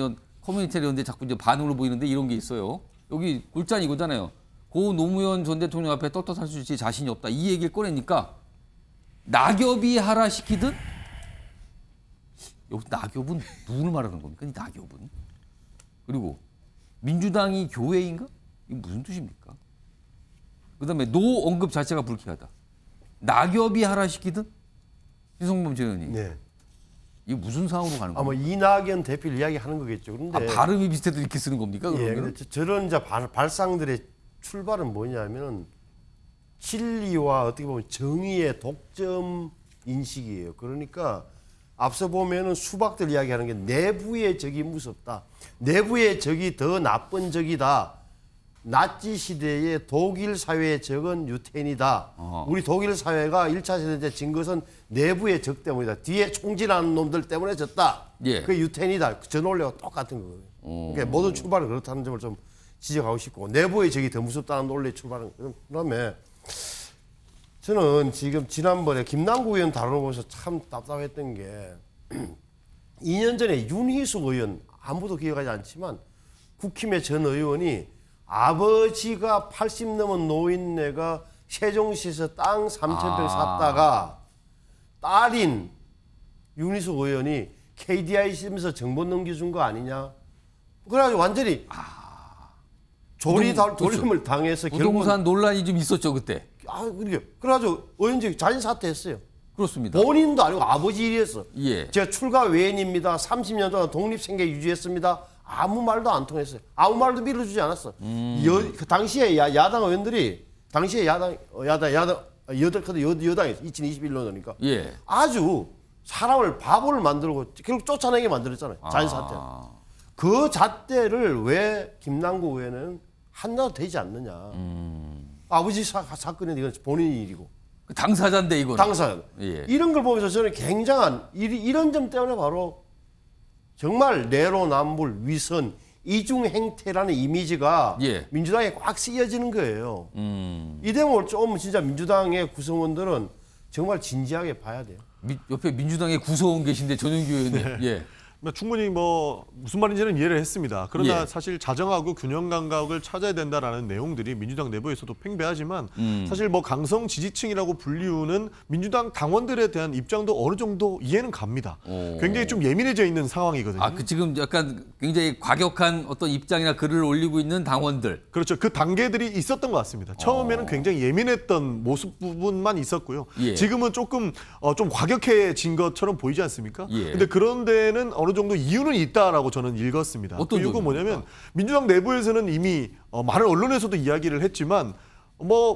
커뮤니티에 이런데 자꾸 반응으로 보이는데 이런 게 있어요. 여기 골자는 이거잖아요. 고 노무현 전 대통령 앞에 떳떳할 수 있지 자신이 없다. 이 얘기를 꺼내니까 낙엽이 하라 시키듯 여기 낙엽은 누구를 말하는 겁니까? 이 낙엽은. 그리고 민주당이 교회인가? 이게 무슨 뜻입니까? 그다음에 노 언급 자체가 불쾌하다. 낙엽이 하라 시키듯? 신성범 전 의원님. 네. 이게 무슨 상황으로 가는 겁니까? 아마 이낙연 대표를 이야기하는 거겠죠. 그런데 발음이 비슷해도 이렇게 쓰는 겁니까? 그러면? 근데 저런 발상들의 출발은 뭐냐면은 진리와 어떻게 보면 정의의 독점 인식이에요. 그러니까 앞서 보면은 수박들 이야기하는 게 내부의 적이 무섭다. 내부의 적이 더 나쁜 적이다. 나치 시대의 독일 사회의 적은 유태인이다. 우리 독일 사회가 1차 세대 때 진 것은 내부의 적 때문이다. 뒤에 총질하는 놈들 때문에 졌다. 예. 그게 유태인이다. 저 논리가 똑같은 거예요. 그러니까 모든 출발은 그렇다는 점을 좀 지적하고 싶고 내부의 적이 더 무섭다는 논리의 출발은 그다음에 저는 지금 지난번에 김남국 의원 다뤄보면서 참 답답했던 게 2년 전에 윤희숙 의원 아무도 기억하지 않지만 국힘의 전 의원이 아버지가 80 넘은 노인네가 세종시에서 땅 3,000평 샀다가 딸인 윤희숙 의원이 KDI 시면서 정보 넘겨준 거 아니냐. 그래가지고 완전히 돌림을 당해서 부동산 논란이 좀 있었죠 그때. 그래가지고 의원직 자진 사퇴했어요. 그렇습니다. 본인도 아니고 아버지 일이었어. 예. 제가 출가 외인입니다. 30년 동안 독립생계 유지했습니다. 아무 말도 안 통했어요. 아무 말도 밀어주지 않았어. 그 당시에 야당 의원들이 당시에 여당에서 2021년이니까 예. 아주 사람을 바보를 만들고 결국 쫓아내게 만들었잖아요. 자진 사퇴. 그 잣대를 왜 김남국 의원은 한나도 되지 않느냐. 아버지 사건은 이건 본인 일이고. 당사자인데 이거는. 당사자. 예. 이런 걸 보면서 저는 굉장한 이런 점 때문에 바로 정말 내로남불, 위선, 이중 행태라는 이미지가 예. 민주당에 꽉 쓰여지는 거예요. 이 대목을 좀 진짜 민주당의 구성원들은 정말 진지하게 봐야 돼요. 옆에 민주당의 구성원 계신데 전용기 의원님. 네. 예. 충분히 무슨 말인지는 이해를 했습니다. 그러나 예. 사실 자정하고 균형 감각을 찾아야 된다라는 내용들이 민주당 내부에서도 팽배하지만 사실 강성 지지층이라고 불리우는 민주당 당원들에 대한 입장도 어느 정도 이해는 갑니다. 굉장히 좀 예민해져 있는 상황이거든요. 지금 약간 굉장히 과격한 어떤 입장이나 글을 올리고 있는 당원들. 그렇죠. 그 단계들이 있었던 것 같습니다. 처음에는 굉장히 예민했던 모습 부분만 있었고요. 예. 지금은 조금 좀 과격해진 것처럼 보이지 않습니까? 예. 근데 그런 데는 어느 정도 이유는 있다라고 저는 읽었습니다. 어떤 그 이유가 뭐냐면 민주당 내부에서는 이미 많은 언론에서도 이야기를 했지만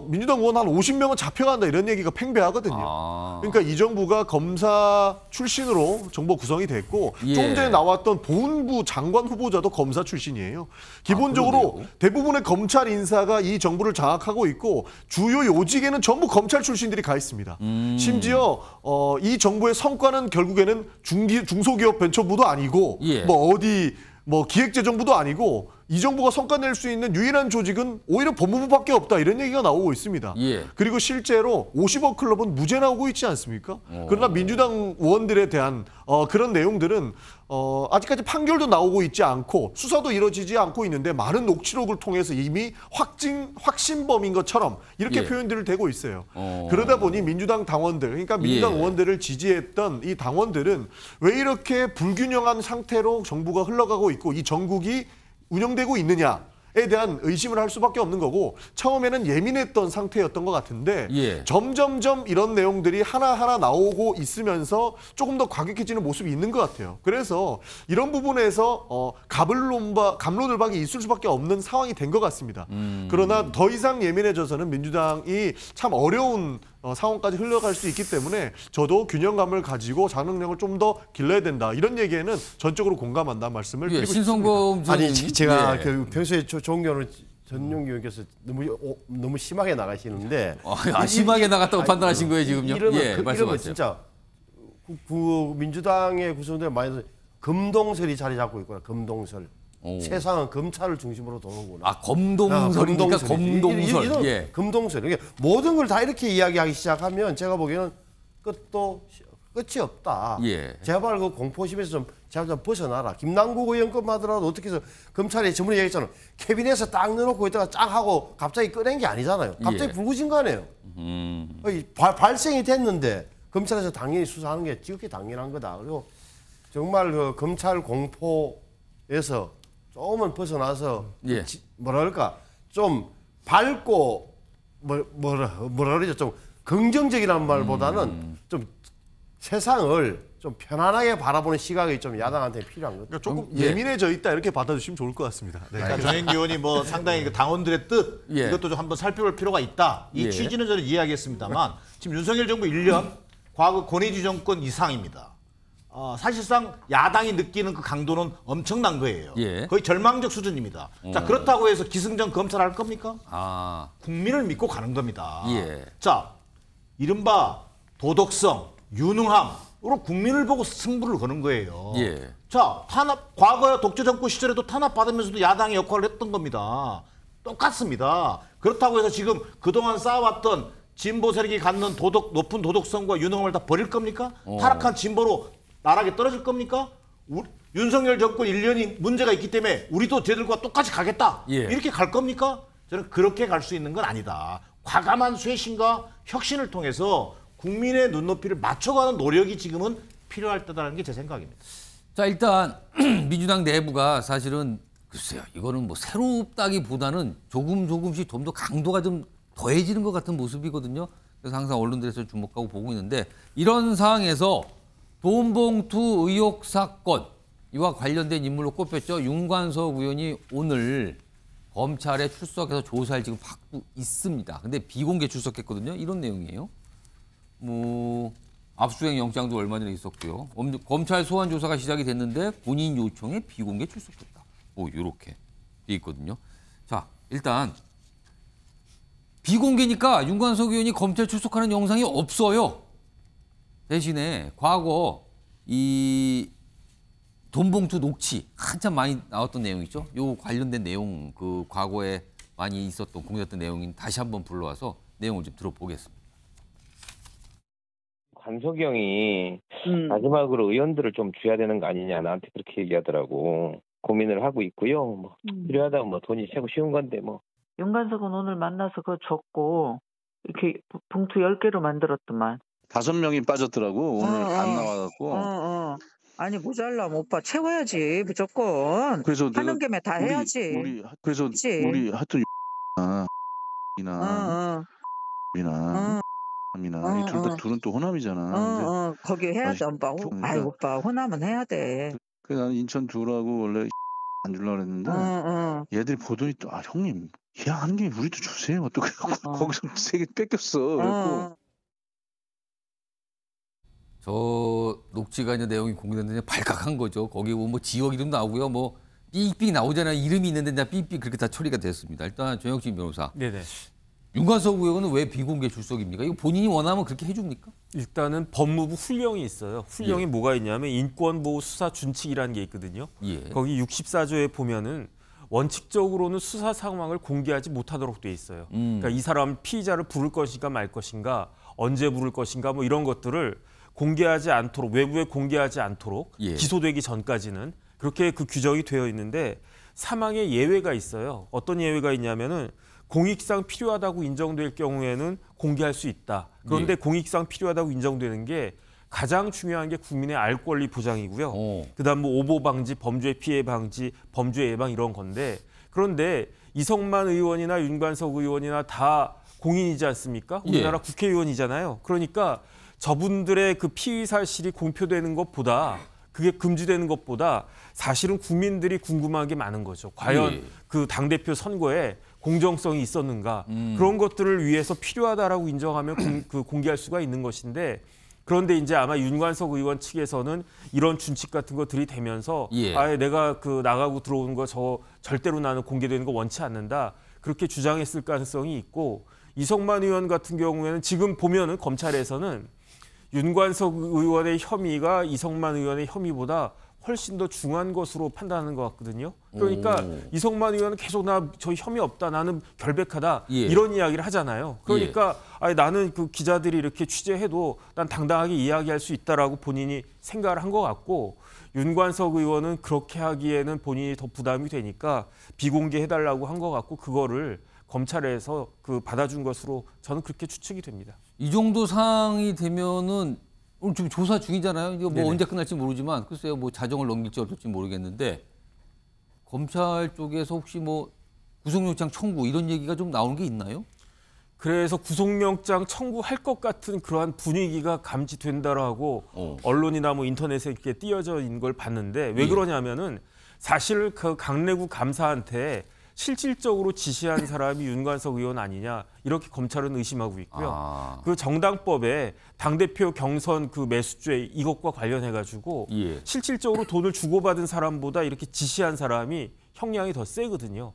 민주당 의원 한 50명은 잡혀간다 이런 얘기가 팽배하거든요. 그러니까 이 정부가 검사 출신으로 정부 구성이 됐고 예. 조금 전에 나왔던 보훈부 장관 후보자도 검사 출신이에요. 기본적으로 대부분의 검찰 인사가 이 정부를 장악하고 있고 주요 요직에는 전부 검찰 출신들이 가 있습니다. 심지어 이 정부의 성과는 결국에는 중소기업 벤처부도 아니고 예. 기획재정부도 아니고 이 정부가 성과 낼 수 있는 유일한 조직은 오히려 법무부밖에 없다 이런 얘기가 나오고 있습니다. 예. 그리고 실제로 50억 클럽은 무죄 나오고 있지 않습니까? 그러나 민주당 의원들에 대한 그런 내용들은 아직까지 판결도 나오고 있지 않고 수사도 이루어지지 않고 있는데 많은 녹취록을 통해서 이미 확신범인 것처럼 이렇게 예. 표현들을 되고 있어요. 그러다 보니 민주당 당원들, 그러니까 민주당 예. 의원들을 지지했던 이 당원들은 왜 이렇게 불균형한 상태로 정부가 흘러가고 있고 이 정국이 운영되고 있느냐에 대한 의심을 할 수밖에 없는 거고 처음에는 예민했던 상태였던 것 같은데 예. 점점점 이런 내용들이 하나하나 나오고 있으면서 조금 더 과격해지는 모습이 있는 것 같아요. 그래서 이런 부분에서 갑론을박이 있을 수밖에 없는 상황이 된 것 같습니다. 그러나 더 이상 예민해져서는 민주당이 참 어려운 상황까지 흘러갈 수 있기 때문에 저도 균형감을 가지고 자능력을 좀 더 길러야 된다. 이런 얘기에는 전적으로 공감한다 말씀을 드리고 신성범 싶습니다. 아니 제가 평소에 존경하는 전용기 의원께서 너무 심하게 나가시는데 심하게 나갔다고 판단하신 거예요 지금요? 이러면 진짜 민주당의 구성원들 많이 금동설이 자리 잡고 있구나. 금동설. 세상은 검찰을 중심으로 도는구나. 검동설이니까 검동설. 예. 검동설. 그러니까 모든 걸 다 이렇게 이야기하기 시작하면 제가 보기에는 끝이 없다. 예. 제발 그 공포심에서 좀 벗어나라. 김남국 의원급만 하더라도 어떻게 해서 검찰이 전문에 얘기했잖아요. 캐비넷에 딱 넣어놓고 있다가 짱 하고 갑자기 꺼낸 게 아니잖아요. 갑자기 불구진 거 아니에요. 발생이 됐는데 검찰에서 당연히 수사하는 게 지극히 당연한 거다. 그리고 정말 그 검찰 공포에서 조금은 벗어나서 예. 좀 밝고 뭐라 그러죠? 좀 긍정적이라는 말보다는 좀 세상을 좀 편안하게 바라보는 시각이 좀 야당한테 필요한 거죠. 그러니까 조금 예민해져 있다 이렇게 받아주시면 좋을 것 같습니다. 네. 그러니까 전현기 의원이 뭐 상당히 그 당원들의 뜻 이것도 좀 한번 살펴볼 필요가 있다. 이 취지는 저는 이해하겠습니다만 지금 윤석열 정부 1년 과거 권위주의 정권 이상입니다. 사실상 야당이 느끼는 그 강도는 엄청난 거예요. 거의 절망적 수준입니다. 자, 그렇다고 해서 기승전 검찰할 겁니까? 국민을 믿고 가는 겁니다. 자, 이른바 도덕성, 유능함으로 국민을 보고 승부를 거는 거예요. 자, 과거 독재 정권 시절에도 탄압받으면서도 야당의 역할을 했던 겁니다. 똑같습니다. 그렇다고 해서 지금 그동안 쌓아왔던 진보 세력이 갖는 높은 도덕성과 유능함을 다 버릴 겁니까? 타락한 진보로 나락에 떨어질 겁니까? 윤석열 정권 1년이 문제가 있기 때문에 우리도 쟤들과 똑같이 가겠다. 이렇게 갈 겁니까? 저는 그렇게 갈 수 있는 건 아니다. 과감한 쇄신과 혁신을 통해서 국민의 눈높이를 맞춰가는 노력이 지금은 필요할 때다라는 게 제 생각입니다. 자, 일단 민주당 내부가 사실은 글쎄요, 이거는 뭐 새롭다기보다는 조금씩 좀 더 강도가 좀 더해지는 것 같은 모습이거든요. 그래서 항상 언론들에서 주목하고 보고 있는데 이런 상황에서 돈봉투 의혹 사건 이와 관련된 인물로 꼽혔죠. 윤관석 의원이 오늘 검찰에 출석해서 조사를 지금 받고 있습니다. 근데 비공개 출석했거든요. 이런 내용이에요. 뭐 압수수색 영장도 얼마 전에 있었고요. 검찰 소환 조사가 시작이 됐는데 본인 요청에 비공개 출석했다. 뭐 이렇게 돼 있거든요. 자, 일단 비공개니까 윤관석 의원이 검찰 출석하는 영상이 없어요. 대신에 과거 이 돈봉투 녹취 한참 많이 나왔던 내용 있죠. 요 관련된 내용 그 과거에 많이 있었던 공개됐던 내용인 다시 한번 불러와서 내용을 좀 들어보겠습니다. 관석이 형이 마지막으로 의원들을 좀 줘야 되는 거 아니냐 나한테 그렇게 얘기하더라고. 고민을 하고 있고요. 뭐 필요하다면 뭐 돈이 최고 쉬운 건데 뭐. 윤관석은 오늘 만나서 그거 줬고 이렇게 봉투 10개로 만들었더만. 5명이 빠졌더라고. 오늘 안 나와갖고. 아니 모자라면 오빠 채워야지 무조건. 그래서 하는 김에 다 해야지. 그래서 우리 하여튼 이나 이 둘은 또 호남이잖아. 거기 해야 돼 오빠. 아이 오빠 호남은 해야 돼. 그래서 나는 인천 두라고 원래 안 주려고 그랬는데 얘들이 보더니 또 형님 그냥 하는 게 우리도 주세요. 또 거기서 3개 뺏겼어. 그래갖고 저 녹취가 있는 내용이 공개됐는데 발각한 거죠. 거기 뭐 지역 이름 나오고요. 뭐 삑삑 나오잖아요. 이름이 있는데 그냥 삑삑 그렇게 다 처리가 됐습니다. 일단 전혁진 변호사. 네네. 윤관석 의원은 왜 비공개 출석입니까? 이거 본인이 원하면 그렇게 해줍니까? 일단은 법무부 훈령이 있어요. 훈령이 뭐가 있냐면 인권보호 수사 준칙이라는 게 있거든요. 거기 64조에 보면은 원칙적으로는 수사 상황을 공개하지 못하도록 돼 있어요. 그러니까 이 사람 피의자를 부를 것인가 말 것인가, 언제 부를 것인가 뭐 이런 것들을 공개하지 않도록 외부에 공개하지 않도록 기소되기 전까지는 그렇게 그 규정이 되어 있는데 사망의 예외가 있어요. 어떤 예외가 있냐면은 공익상 필요하다고 인정될 경우에는 공개할 수 있다. 그런데 공익상 필요하다고 인정되는 게 가장 중요한 게 국민의 알 권리 보장이고요. 그다음 뭐 오보 방지, 범죄 피해 방지, 범죄 예방 이런 건데 그런데 이성만 의원이나 윤관석 의원이나 다 공인이지 않습니까? 우리나라 국회의원이잖아요. 그러니까 저분들의 그 피의 사실이 공표되는 것보다 그게 금지되는 것보다 사실은 국민들이 궁금한 게 많은 거죠. 과연 그 당대표 선거에 공정성이 있었는가 그런 것들을 위해서 필요하다라고 인정하면 공개할 수가 있는 것인데 그런데 이제 아마 윤관석 의원 측에서는 이런 준칙 같은 거 들이대면서 아예 내가 그 나가고 들어오는 거 저 절대로 나는 공개되는 거 원치 않는다 그렇게 주장했을 가능성이 있고 이성만 의원 같은 경우에는 지금 보면은 검찰에서는 윤관석 의원의 혐의가 이성만 의원의 혐의보다 훨씬 더 중한 것으로 판단하는 것 같거든요. 그러니까 이성만 의원은 계속 저 혐의 없다, 나는 결백하다 이런 이야기를 하잖아요. 그러니까 아니, 나는 그 기자들이 이렇게 취재해도 난 당당하게 이야기할 수 있다라고 본인이 생각을 한 것 같고 윤관석 의원은 그렇게 하기에는 본인이 더 부담이 되니까 비공개해달라고 한 것 같고 그거를 검찰에서 그 받아준 것으로 저는 그렇게 추측이 됩니다. 이 정도 상황이 되면은 오늘 지금 조사 중이잖아요. 이거 뭐 언제 끝날지 모르지만 글쎄요, 뭐 자정을 넘길지 어떨지 모르겠는데 검찰 쪽에서 혹시 뭐 구속영장 청구 이런 얘기가 좀 나오는 게 있나요? 그래서 구속영장 청구할 것 같은 그러한 분위기가 감지된다라고 언론이나 뭐 인터넷에 이렇게 띄어져 있는 걸 봤는데 왜 그러냐면은 사실 그 강내구 감사한테 실질적으로 지시한 사람이 윤관석 의원 아니냐 이렇게 검찰은 의심하고 있고요. 그 정당법에 당대표 경선 그 매수죄 이것과 관련해 가지고 실질적으로 돈을 주고받은 사람보다 이렇게 지시한 사람이 형량이 더 세거든요.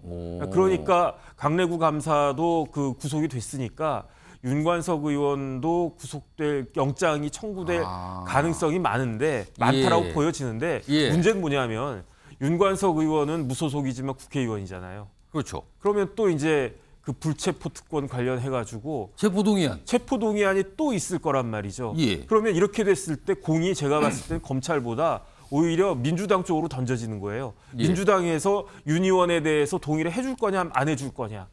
그러니까 강내구 감사도 그 구속이 됐으니까 윤관석 의원도 구속될 영장이 청구될 가능성이 많다라고 보여지는데 문제는 뭐냐면 윤관석 의원은 무소속이지만 국회의원이잖아요. 그렇죠. 그러면 또 이제 그 불체포 특권 관련해가지고 체포동의안이 또 있을 거란 말이죠. 그러면 이렇게 됐을 때 공이 제가 봤을 때는 검찰보다 오히려 민주당 쪽으로 던져지는 거예요. 민주당에서 윤 의원에 대해서 동의를 해줄 거냐 안 해줄 거냐.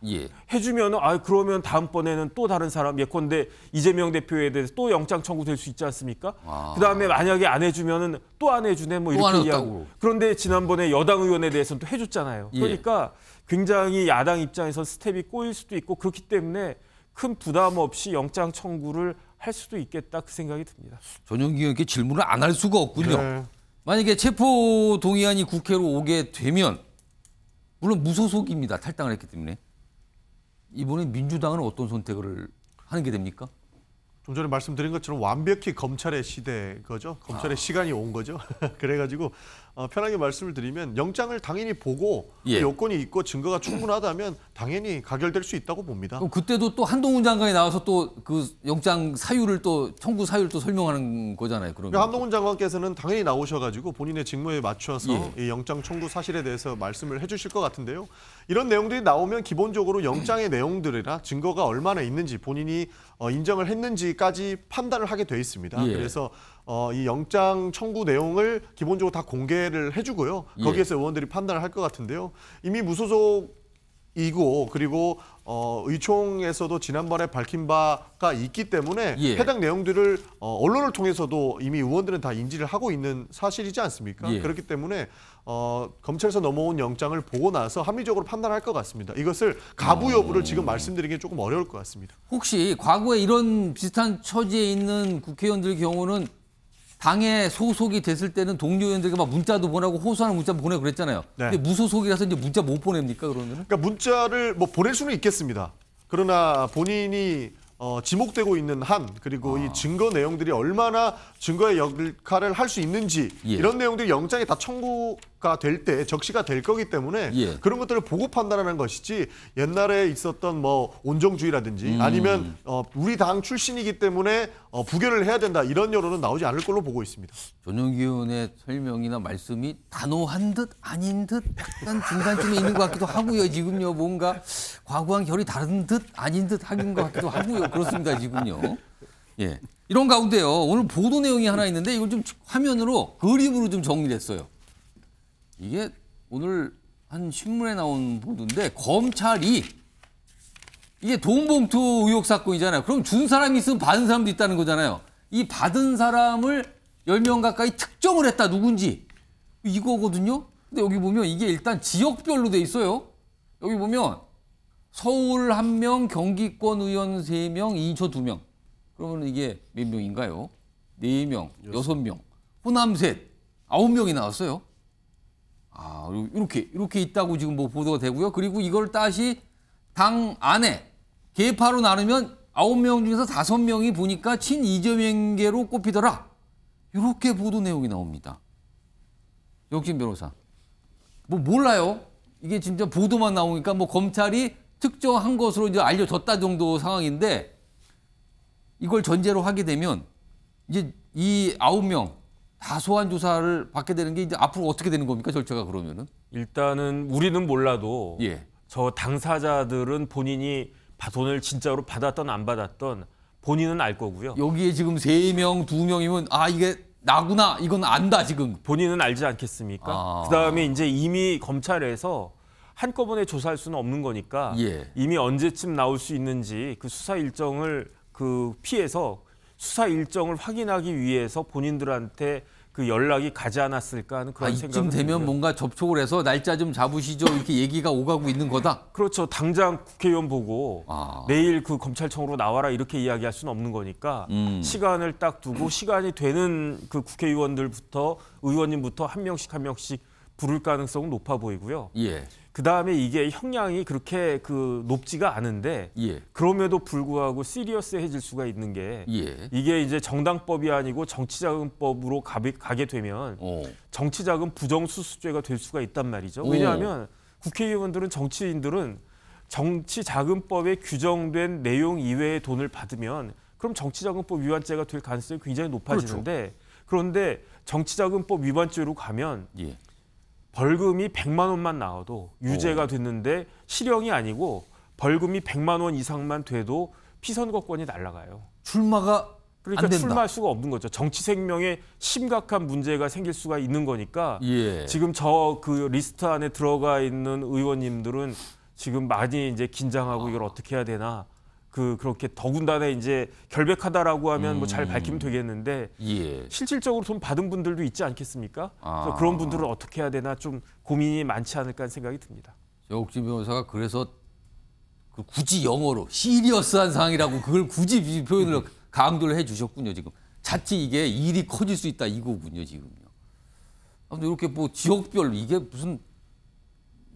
해주면은 그러면 다음번에는 또 다른 사람 예컨대 이재명 대표에 대해서 또 영장 청구될 수 있지 않습니까? 그다음에 만약에 안 해주면은 또 안 해주네 뭐 이렇게 얘기하고. 그런데 지난번에 여당 의원에 대해서는 또 해줬잖아요. 그러니까 굉장히 야당 입장에서 스텝이 꼬일 수도 있고 그렇기 때문에 큰 부담 없이 영장 청구를 할 수도 있겠다 그 생각이 듭니다. 전용기 의원께 질문을 안 할 수가 없군요. 만약에 체포 동의안이 국회로 오게 되면 물론 무소속입니다. 탈당을 했기 때문에. 이번에 민주당은 어떤 선택을 하는 게 됩니까? 좀 전에 말씀드린 것처럼 완벽히 검찰의 시대 거죠. 검찰의 시간이 온 거죠. 그래가지고 편하게 말씀을 드리면 영장을 당연히 보고 요건이 있고 증거가 충분하다면 당연히 가결될 수 있다고 봅니다. 그럼 그때도 또 한동훈 장관이 나와서 또 그 영장 사유를 또 청구 사유를 또 설명하는 거잖아요. 그러면 한동훈 장관께서는 당연히 나오셔가지고 본인의 직무에 맞춰서 이 영장 청구 사실에 대해서 말씀을 해주실 것 같은데요. 이런 내용들이 나오면 기본적으로 영장의 내용들이나 증거가 얼마나 있는지 본인이 인정을 했는지까지 판단을 하게 돼 있습니다. 그래서 이 영장 청구 내용을 기본적으로 다 공개를 해주고요. 거기에서 의원들이 판단을 할 것 같은데요. 이미 무소속이고 그리고 의총에서도 지난번에 밝힌 바가 있기 때문에 해당 내용들을 언론을 통해서도 이미 의원들은 다 인지를 하고 있는 사실이지 않습니까? 그렇기 때문에 검찰에서 넘어온 영장을 보고 나서 합리적으로 판단할 것 같습니다. 이것을 가부 여부를 지금 말씀드리기는 조금 어려울 것 같습니다. 혹시 과거에 이런 비슷한 처지에 있는 국회의원들 경우는 당에 소속이 됐을 때는 동료 의원들에게 막 문자도 보내고 호소하는 문자 보내고 그랬잖아요. 근데 무소속이라서 이제 문자 못 보냅니까 그러면? 그러니까 문자를 뭐 보낼 수는 있겠습니다. 그러나 본인이 지목되고 있는 한 그리고 이 증거 내용들이 얼마나 증거의 역할을 할 수 있는지 이런 내용들이 영장에 다 청구가 될 때 적시가 될 거기 때문에 그런 것들을 보고 판단하는 것이지 옛날에 있었던 뭐 온정주의라든지 아니면 우리 당 출신이기 때문에 부결을 해야 된다 이런 여론은 나오지 않을 걸로 보고 있습니다. 전용기 의원의 설명이나 말씀이 단호한 듯 아닌 듯 약간 중간쯤에 있는 것 같기도 하고요. 지금요 뭔가 과거랑 결이 다른 듯 아닌 듯 하는 것 같기도 하고요. 그렇습니다 지금요. 이런 가운데요. 오늘 보도 내용이 하나 있는데 이걸 좀 화면으로 그림으로 좀 정리했어요. 이게 오늘 한 신문에 나온 보도인데 검찰이 이게 돈봉투 의혹 사건이잖아요. 그럼 준 사람이 있으면 받은 사람도 있다는 거잖아요. 이 받은 사람을 10명 가까이 특정을 했다. 누군지. 이거거든요. 근데 여기 보면 이게 일단 지역별로 돼 있어요. 여기 보면 서울 1명, 경기권 의원 3명, 인천 2명. 그러면 이게 몇 명인가요? 4명, 6명, 호남 셋, 9명이 나왔어요. 이렇게 있다고 지금 뭐 보도가 되고요. 그리고 이걸 다시 당 안에 계파로 나누면 9명 중에서 5명이 보니까 친이재명계로 꼽히더라. 이렇게 보도 내용이 나옵니다. 역진 변호사. 뭐 몰라요. 이게 진짜 보도만 나오니까 뭐 검찰이 특정한 것으로 이제 알려졌다 정도 상황인데 이걸 전제로 하게 되면 이제 이 9명 다 소환 조사를 받게 되는 게 이제 앞으로 어떻게 되는 겁니까? 절차가 그러면은? 일단은 우리는 몰라도 저 당사자들은 본인이 돈을 진짜로 받았던 안 받았던 본인은 알 거고요. 여기에 지금 3명, 2명이면 이게 나구나 이건 안다 지금. 본인은 알지 않겠습니까? 그다음에 이제 이미 검찰에서 한꺼번에 조사할 수는 없는 거니까 이미 언제쯤 나올 수 있는지 그 수사 일정을 피해서 수사 일정을 확인하기 위해서 본인들한테 그 연락이 가지 않았을까 하는 그런 생각이 이쯤 되면 들고요. 뭔가 접촉을 해서 날짜 좀 잡으시죠 이렇게 얘기가 오가고 있는 거다. 그렇죠. 당장 국회의원 보고 내일 그 검찰청으로 나와라 이렇게 이야기할 수는 없는 거니까 시간을 딱 두고 시간이 되는 그 국회의원들부터 의원님부터 한 명씩 부를 가능성은 높아 보이고요. 예. 그다음에 이게 형량이 그렇게 높지가 않은데 그럼에도 불구하고 시리어스해질 수가 있는 게 이게 이제 정당법이 아니고 정치자금법으로 가게 되면 정치자금 부정수수죄가 될 수가 있단 말이죠. 왜냐하면 국회의원들은 정치인들은 정치자금법에 규정된 내용 이외의 돈을 받으면 그럼 정치자금법 위반죄가 될 가능성이 굉장히 높아지는데 그런데 정치자금법 위반죄로 가면 벌금이 100만 원만 나와도 유죄가 됐는데 실형이 아니고 벌금이 100만 원 이상만 돼도 피선거권이 날아가요. 출마가 그러니까 안 된다. 출마할 수가 없는 거죠. 정치 생명에 심각한 문제가 생길 수가 있는 거니까 지금 그 리스트 안에 들어가 있는 의원님들은 지금 많이 이제 긴장하고 이걸 어떻게 해야 되나. 그렇게 더군다나 이제 결백하다라고 하면 뭐 잘 밝히면 되겠는데 실질적으로 돈 받은 분들도 있지 않겠습니까? 그래서 그런 분들은 어떻게 해야 되나 좀 고민이 많지 않을까 하는 생각이 듭니다. 조옥진 변호사가 그래서 굳이 영어로 시리어스한 상황이라고 그걸 굳이 표현을 강조를 해주셨군요. 지금 자칫 이게 일이 커질 수 있다 이거군요. 지금요. 아무튼 이렇게 뭐 지역별로 이게 무슨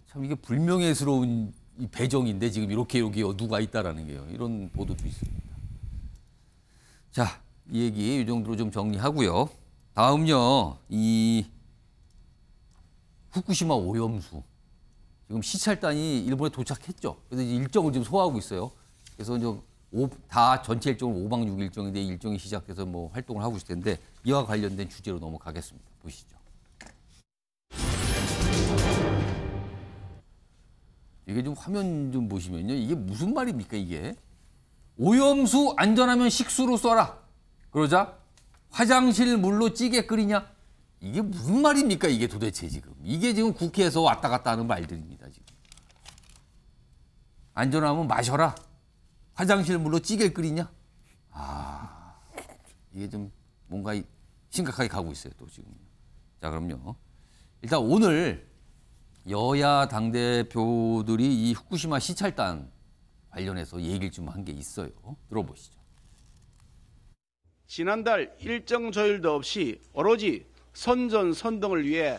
참 이게 불명예스러운 이 배정인데 지금 이렇게 누가 있다라는 게요. 이런 보도도 있습니다. 자, 이 얘기 이 정도로 좀 정리하고요. 다음요. 이 후쿠시마 오염수. 지금 시찰단이 일본에 도착했죠. 그래서 이제 일정을 지금 소화하고 있어요. 그래서 이제 다 전체 일정은 5박 6일 일정인데 일정이 시작해서 뭐 활동을 하고 있을 텐데 이와 관련된 주제로 넘어가겠습니다. 보시죠. 이게 좀 화면 좀 보시면요. 이게 무슨 말입니까, 이게? 오염수 안전하면 식수로 써라. 그러자 화장실 물로 찌개 끓이냐? 이게 무슨 말입니까, 이게 도대체 지금. 이게 지금 국회에서 왔다 갔다 하는 말들입니다, 지금. 안전하면 마셔라. 화장실 물로 찌개 끓이냐? 이게 좀 뭔가 심각하게 가고 있어요, 또 지금. 자, 그럼요. 일단 오늘 여야 당대표들이 이 후쿠시마 시찰단 관련해서 얘기를 좀 한 게 있어요. 들어보시죠. 지난달 일정 조율도 없이 오로지 선전선동을 위해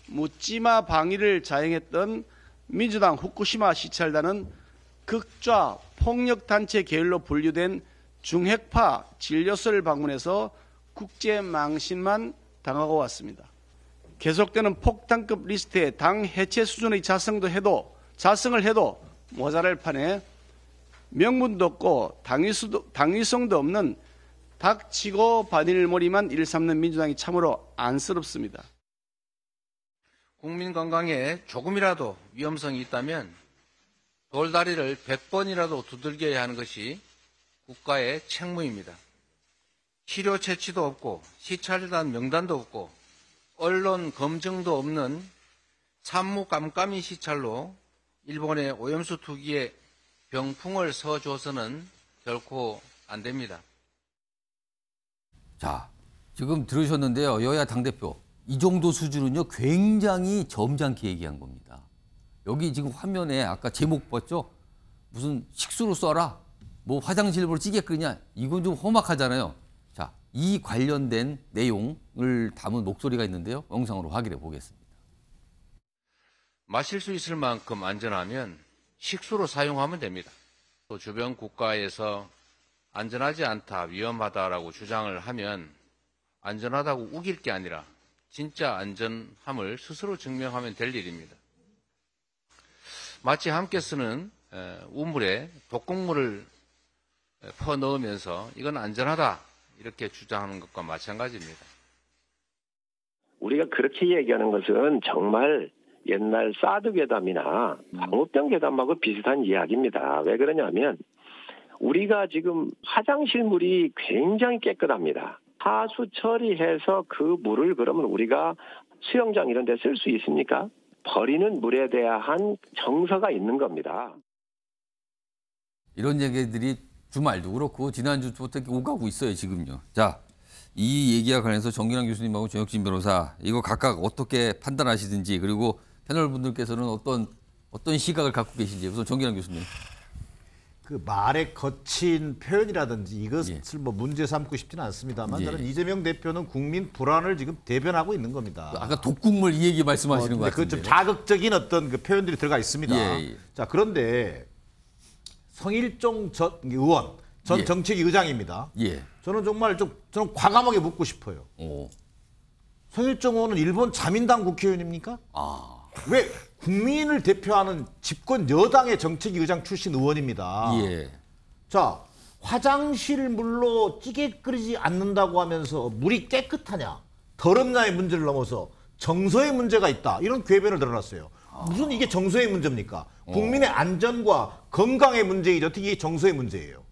묻지마 방위를 자행했던 민주당 후쿠시마 시찰단은 극좌 폭력단체 계열로 분류된 중핵파 진료소를 방문해서 국제망신만 당하고 왔습니다. 계속되는 폭탄급 리스트에 당 해체 수준의 자성을 해도 모자랄 판에 명분도 없고 당위성도 없는 닥치고 바늘머리만 일삼는 민주당이 참으로 안쓰럽습니다. 국민 건강에 조금이라도 위험성이 있다면 돌다리를 100번이라도 두들겨야 하는 것이 국가의 책무입니다. 치료 채취도 없고 시찰단 명단도 없고 언론 검증도 없는 산무 깜깜이 시찰로 일본의 오염수 투기에 병풍을 서줘서는 결코 안 됩니다. 자, 지금 들으셨는데요. 여야 당대표. 이 정도 수준은요, 굉장히 점잖게 얘기한 겁니다. 여기 지금 화면에 아까 제목 봤죠? 무슨 식수로 써라. 뭐 화장실로 찌개 끓이냐. 이건 좀 험악하잖아요. 자, 이 관련된 내용을 담은 목소리가 있는데요. 영상으로 확인해 보겠습니다. 마실 수 있을 만큼 안전하면 식수로 사용하면 됩니다. 또 주변 국가에서 안전하지 않다, 위험하다라고 주장을 하면 안전하다고 우길 게 아니라 진짜 안전함을 스스로 증명하면 될 일입니다. 마치 함께 쓰는 우물에 독극물을 퍼넣으면서 이건 안전하다 이렇게 주장하는 것과 마찬가지입니다. 우리가 그렇게 얘기하는 것은 정말 옛날 사드 괴담이나 광우병 괴담하고 비슷한 이야기입니다. 왜 그러냐면 우리가 지금 화장실 물이 굉장히 깨끗합니다. 하수 처리해서 그 물을 그러면 우리가 수영장 이런 데 쓸 수 있습니까? 버리는 물에 대한 정서가 있는 겁니다. 이런 얘기들이 주말도 그렇고 지난주부터 오가고 있어요, 지금요. 자, 이 얘기와 관련해서 정기랑 교수님하고 정혁진 변호사 이거 각각 어떻게 판단하시든지 그리고 패널 분들께서는 어떤 시각을 갖고 계신지 우선 정기랑 교수님. 그 말의 거친 표현이라든지 이것을 뭐 문제 삼고 싶지는 않습니다만 저는 이재명 대표는 국민 불안을 지금 대변하고 있는 겁니다. 아까 독국물 이 얘기 말씀하시는 것 같은데. 그 좀 자극적인 어떤 그 표현들이 들어가 있습니다. 자, 그런데 성일종 전 의원, 전 정책위 의장입니다. 저는 정말 저는 과감하게 묻고 싶어요. 성일종 의원은 일본 자민당 국회의원입니까? 왜 국민을 대표하는 집권 여당의 정책위 의장 출신 의원입니다. 자, 화장실 물로 찌개 끓이지 않는다고 하면서 물이 깨끗하냐, 더럽냐의 문제를 넘어서 정서의 문제가 있다. 이런 궤변을 드러났어요. 무슨 이게 정서의 문제입니까? 국민의 안전과 건강의 문제이죠. 어떻게 이게 정서의 문제예요.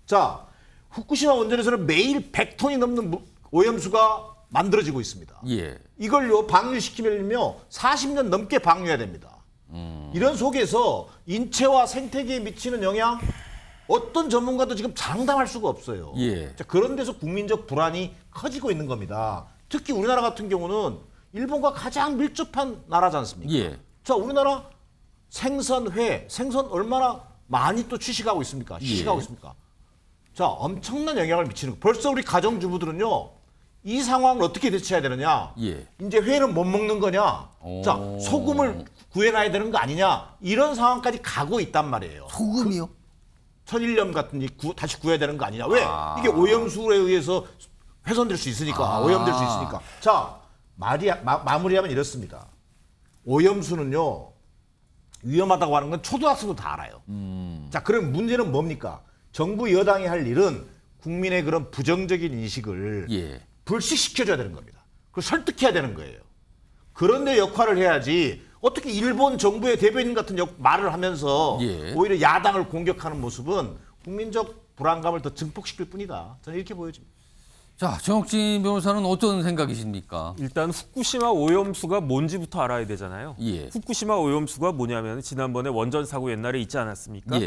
자, 후쿠시마 원전에서는 매일 100톤이 넘는 오염수가 만들어지고 있습니다. 이걸요 방류시키면요 40년 넘게 방류해야 됩니다. 이런 속에서 인체와 생태계에 미치는 영향 어떤 전문가도 지금 장담할 수가 없어요. 자, 그런 데서 국민적 불안이 커지고 있는 겁니다. 특히 우리나라 같은 경우는 일본과 가장 밀접한 나라지 않습니까? 자, 우리나라 생선 얼마나 많이 또 취식하고 있습니까? 시식하고 있습니까? 자, 엄청난 영향을 미치는 거. 벌써 우리 가정주부들은요. 이 상황을 어떻게 대처해야 되느냐? 이제 회는 못 먹는 거냐? 자, 소금을 구해놔야 되는 거 아니냐? 이런 상황까지 가고 있단 말이에요. 소금이요? 천일염 같은 게 다시 구해야 되는 거 아니냐? 왜? 이게 오염수에 의해서 훼손될 수 있으니까, 오염될 수 있으니까. 자, 마무리하면 이렇습니다. 오염수는요, 위험하다고 하는 건 초등학생도 다 알아요. 자, 그럼 문제는 뭡니까? 정부 여당이 할 일은 국민의 그런 부정적인 인식을 불식시켜줘야 되는 겁니다. 그걸 설득해야 되는 거예요. 그런데 역할을 해야지 어떻게 일본 정부의 대변인 같은 말을 하면서 오히려 야당을 공격하는 모습은 국민적 불안감을 더 증폭시킬 뿐이다. 저는 이렇게 보여집니다. 자, 정혁진 변호사는 어떤 생각이십니까? 일단 후쿠시마 오염수가 뭔지부터 알아야 되잖아요. 후쿠시마 오염수가 뭐냐면 지난번에 원전 사고 옛날에 있지 않았습니까?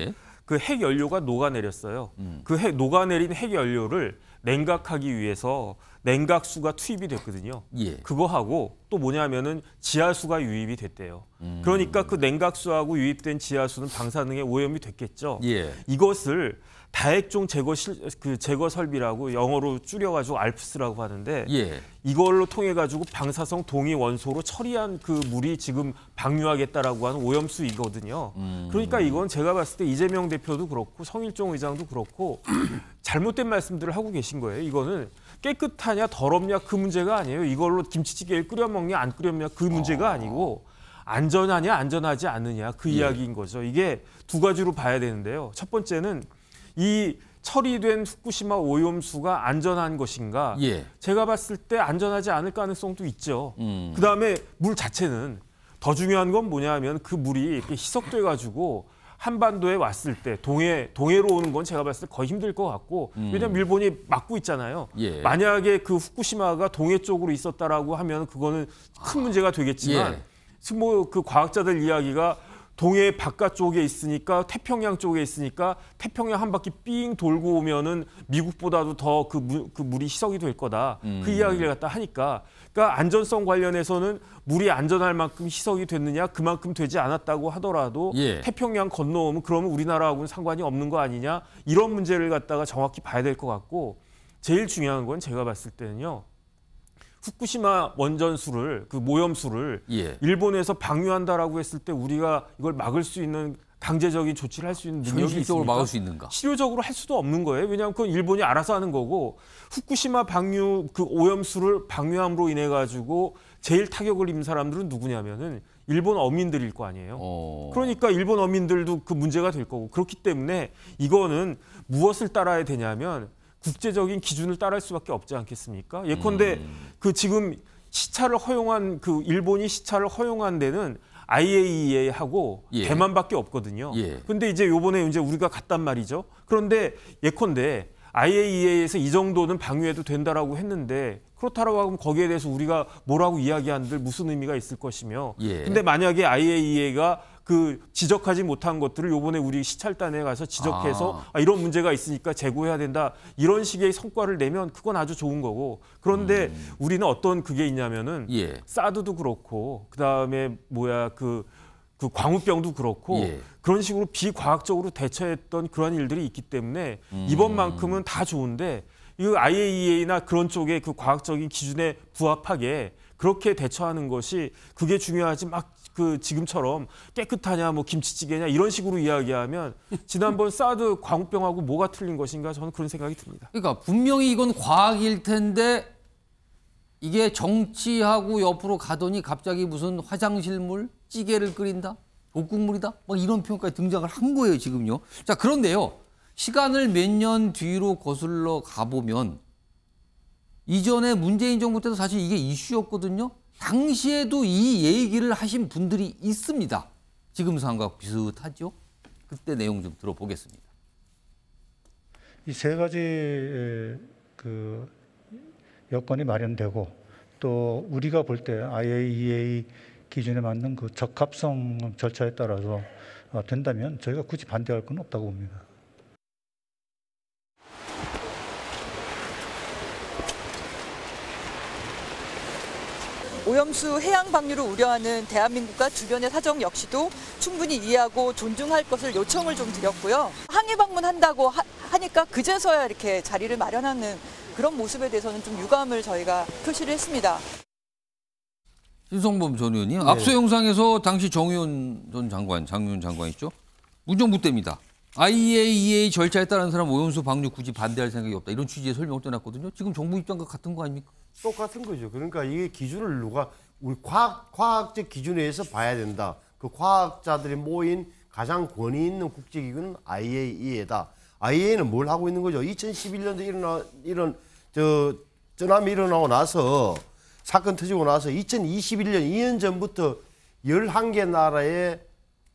그 핵 연료가 녹아내렸어요. 그 녹아내린 핵 연료를 냉각하기 위해서 냉각수가 투입이 됐거든요. 그거하고 또 뭐냐면은 지하수가 유입이 됐대요. 그러니까 그 냉각수하고 유입된 지하수는 방사능에 오염이 됐겠죠. 이것을 다액종 제거 설비라고 영어로 줄여가지고 알프스라고 하는데 이걸로 통해 가지고 방사성 동위 원소로 처리한 그 물이 지금 방류하겠다라고 하는 오염수이거든요. 그러니까 이건 제가 봤을 때 이재명 대표도 그렇고 성일종 의장도 그렇고 잘못된 말씀들을 하고 계신 거예요. 이거는 깨끗하냐 더럽냐 그 문제가 아니에요. 이걸로 김치찌개를 끓여 먹냐 안 끓여 먹냐 그 문제가 아니고 안전하냐 안전하지 않느냐 그 이야기인 거죠. 이게 두 가지로 봐야 되는데요. 첫 번째는 이 처리된 후쿠시마 오염수가 안전한 것인가? 제가 봤을 때 안전하지 않을 가능성도 있죠. 그다음에 물 자체는 더 중요한 건 뭐냐면 그 물이 이렇게 희석돼 가지고 한반도에 왔을 때 동해로 오는 건 제가 봤을 때 거의 힘들 것 같고 왜냐하면 일본이 막고 있잖아요. 만약에 그 후쿠시마가 동해 쪽으로 있었다라고 하면 그거는 큰 문제가 되겠지만 뭐 그 과학자들 이야기가 동해 바깥쪽에 있으니까 태평양 쪽에 있으니까 태평양 한 바퀴 삥 돌고 오면은 미국보다도 더 그 물이 희석이 될 거다. 그 이야기를 갖다 하니까 그러니까 안전성 관련해서는 물이 안전할 만큼 희석이 됐느냐 그만큼 되지 않았다고 하더라도 태평양 건너오면 그러면 우리나라하고는 상관이 없는 거 아니냐 이런 문제를 갖다가 정확히 봐야 될 것 같고 제일 중요한 건 제가 봤을 때는요. 후쿠시마 원전수를 그 모염수를 일본에서 방류한다라고 했을 때 우리가 이걸 막을 수 있는 강제적인 조치를 할 수 있는 능력이 현실적으로 있습니까? 막을 수 있는가? 실효적으로 할 수도 없는 거예요. 왜냐하면 그건 일본이 알아서 하는 거고 후쿠시마 방류 그 오염수를 방류함으로 인해 가지고 제일 타격을 입은 사람들은 누구냐면은 일본 어민들일 거 아니에요. 그러니까 일본 어민들도 그 문제가 될 거고 그렇기 때문에 이거는 무엇을 따라야 되냐면 국제적인 기준을 따를 수밖에 없지 않겠습니까? 예컨대 그 지금 시차를 허용한 그 일본이 시차를 허용한 데는 IAEA하고 대만밖에 없거든요. 근데 이제 요번에 이제 우리가 갔단 말이죠. 그런데 예컨대 IAEA에서 이 정도는 방류해도 된다라고 했는데 그렇다라고 하면 거기에 대해서 우리가 뭐라고 이야기하는들 무슨 의미가 있을 것이며 근데 만약에 IAEA가 그 지적하지 못한 것들을 요번에 우리 시찰단에 가서 지적해서 이런 문제가 있으니까 재고해야 된다. 이런 식의 성과를 내면 그건 아주 좋은 거고. 그런데 우리는 어떤 그게 있냐면은 사드도 그렇고 그다음에 그 광우병도 그렇고 그런 식으로 비과학적으로 대처했던 그런 일들이 있기 때문에 이번만큼은 다 좋은데 이 IAEA나 그런 쪽의 그 과학적인 기준에 부합하게 그렇게 대처하는 것이 그게 중요하지 막 그 지금처럼 깨끗하냐 뭐 김치찌개냐 이런 식으로 이야기하면 지난번 사드 광우병하고 뭐가 틀린 것인가 저는 그런 생각이 듭니다. 그러니까 분명히 이건 과학일 텐데 이게 정치하고 옆으로 가더니 갑자기 무슨 화장실물, 찌개를 끓인다, 볶국물이다, 막 이런 표현까지 등장을 한 거예요 지금요. 자 그런데요 시간을 몇 년 뒤로 거슬러 가보면 이전에 문재인 정부 때도 사실 이게 이슈였거든요. 당시에도 이 얘기를 하신 분들이 있습니다. 지금 상황과 비슷하죠? 그때 내용 좀 들어보겠습니다. 이 세 가지 그 여건이 마련되고 또 우리가 볼 때 IAEA 기준에 맞는 그 적합성 절차에 따라서 된다면 저희가 굳이 반대할 건 없다고 봅니다. 오염수 해양 방류를 우려하는 대한민국과 주변의 사정 역시도 충분히 이해하고 존중할 것을 요청을 좀 드렸고요. 항해 방문한다고 하니까 그제서야 이렇게 자리를 마련하는 그런 모습에 대해서는 좀 유감을 저희가 표시를 했습니다. 신성범 전 의원님, 앞서 영상에서 당시 정의원 전 장관, 장윤 장관이죠. 문정부 때입니다. IAEA 절차에 따른 사람 오염수 방류 굳이 반대할 생각이 없다. 이런 취지의 설명을 떠났거든요. 지금 정부 입장과 같은 거 아닙니까? 똑같은 거죠. 그러니까 이게 기준을 우리 과학적 기준에 의해서 봐야 된다. 그 과학자들이 모인 가장 권위 있는 국제기구는 IAEA다. IAEA는 뭘 하고 있는 거죠? 2011년도에 이런 쩌남이 일어나고 나서 사건 터지고 나서 2021년 2년 전부터 11개 나라의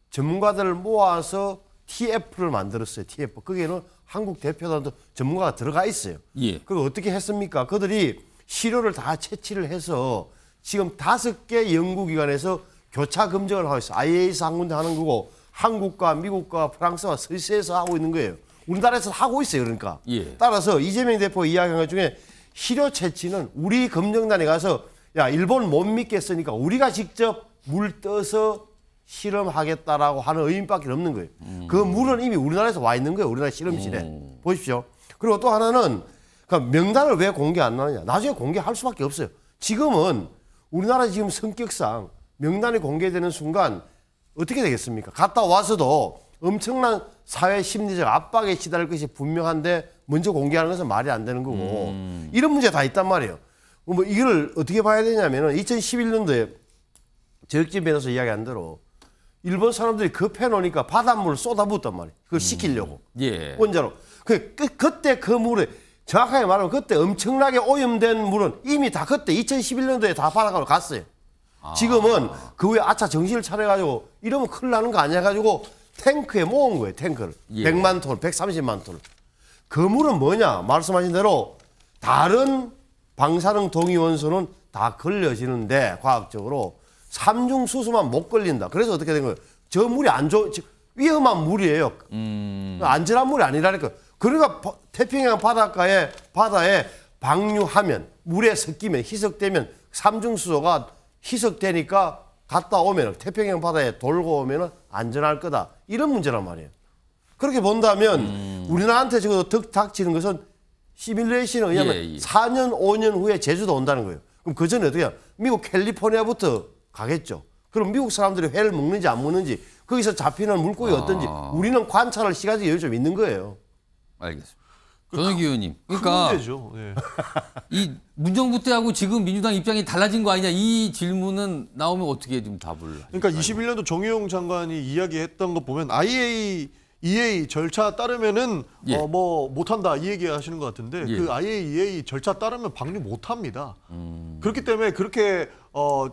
전문가들을 모아서 TF를 만들었어요. TF. 거기에는 한국 대표단도 전문가가 들어가 있어요. 그걸 어떻게 했습니까? 그들이 시료를 다 채취를 해서 지금 5개 연구기관에서 교차 검증을 하고 있어요. IAEA에서 한 군데 하는 거고 한국과 미국과 프랑스와 스위스에서 하고 있는 거예요. 우리나라에서 하고 있어요. 그러니까. 따라서 이재명 대표 이야기한 것 중에 시료 채취는 우리 검증단에 가서 야 일본 못 믿겠으니까 우리가 직접 물 떠서 실험하겠다라고 하는 의미밖에 없는 거예요. 그 물은 이미 우리나라에서 와 있는 거예요. 우리나라 실험실에. 보십시오. 그리고 또 하나는 명단을 왜 공개 안 하느냐. 나중에 공개할 수밖에 없어요. 지금은 우리나라 지금 성격상 명단이 공개되는 순간 어떻게 되겠습니까? 갔다 와서도 엄청난 사회 심리적 압박에 시달릴 것이 분명한데 먼저 공개하는 것은 말이 안 되는 거고 이런 문제가 다 있단 말이에요. 뭐 이걸 어떻게 봐야 되냐면은 2011년도에 저혁진 변호사 이야기한 대로 일본 사람들이 급해 놓으니까 바닷물을 쏟아붓단 말이에요. 그걸 식히려고. 원자로. 그때 그 물에 정확하게 말하면 그때 엄청나게 오염된 물은 이미 다 그때 2011년도에 다 바다가로 갔어요. 지금은 그 후에 아차 정신을 차려가지고 이러면 큰일 나는 거 아니야 가지고 탱크에 모은 거예요. 탱크를. 100만 톤, 130만 톤. 그 물은 뭐냐? 말씀하신 대로 다른 방사능 동위원소는 다 걸려지는데 과학적으로 삼중수소만 못 걸린다. 그래서 어떻게 된 거예요? 저 물이 위험한 물이에요. 안전한 물이 아니라니까. 그러니까 태평양 바다에 방류하면 물에 섞이면 희석되면 삼중수소가 희석되니까 갔다 오면 태평양 바다에 돌고 오면 안전할 거다. 이런 문제란 말이에요. 그렇게 본다면 우리나라한테 적어도 닥치는 것은 시뮬레이션에 의하면 4년, 5년 후에 제주도 온다는 거예요. 그럼 그 전에 어떻게 해요? 미국 캘리포니아부터 가겠죠. 그럼 미국 사람들이 회를 먹는지 안 먹는지 거기서 잡히는 물고기가 어떤지 우리는 관찰할 시간이 여유 좀 있는 거예요. 알겠습니다. 전혁기 의원님. 그러니까 이 문정부 때하고 지금 민주당 입장이 달라진 거 아니냐 이 질문은 나오면 어떻게 좀 답을 그러니까 21년도 정의용 장관이 이야기했던 거 보면 IAEA 절차 따르면은 뭐 못한다 이 얘기 하시는 것 같은데 그 IAEA 절차 따르면 방류 못합니다. 그렇기 때문에 그렇게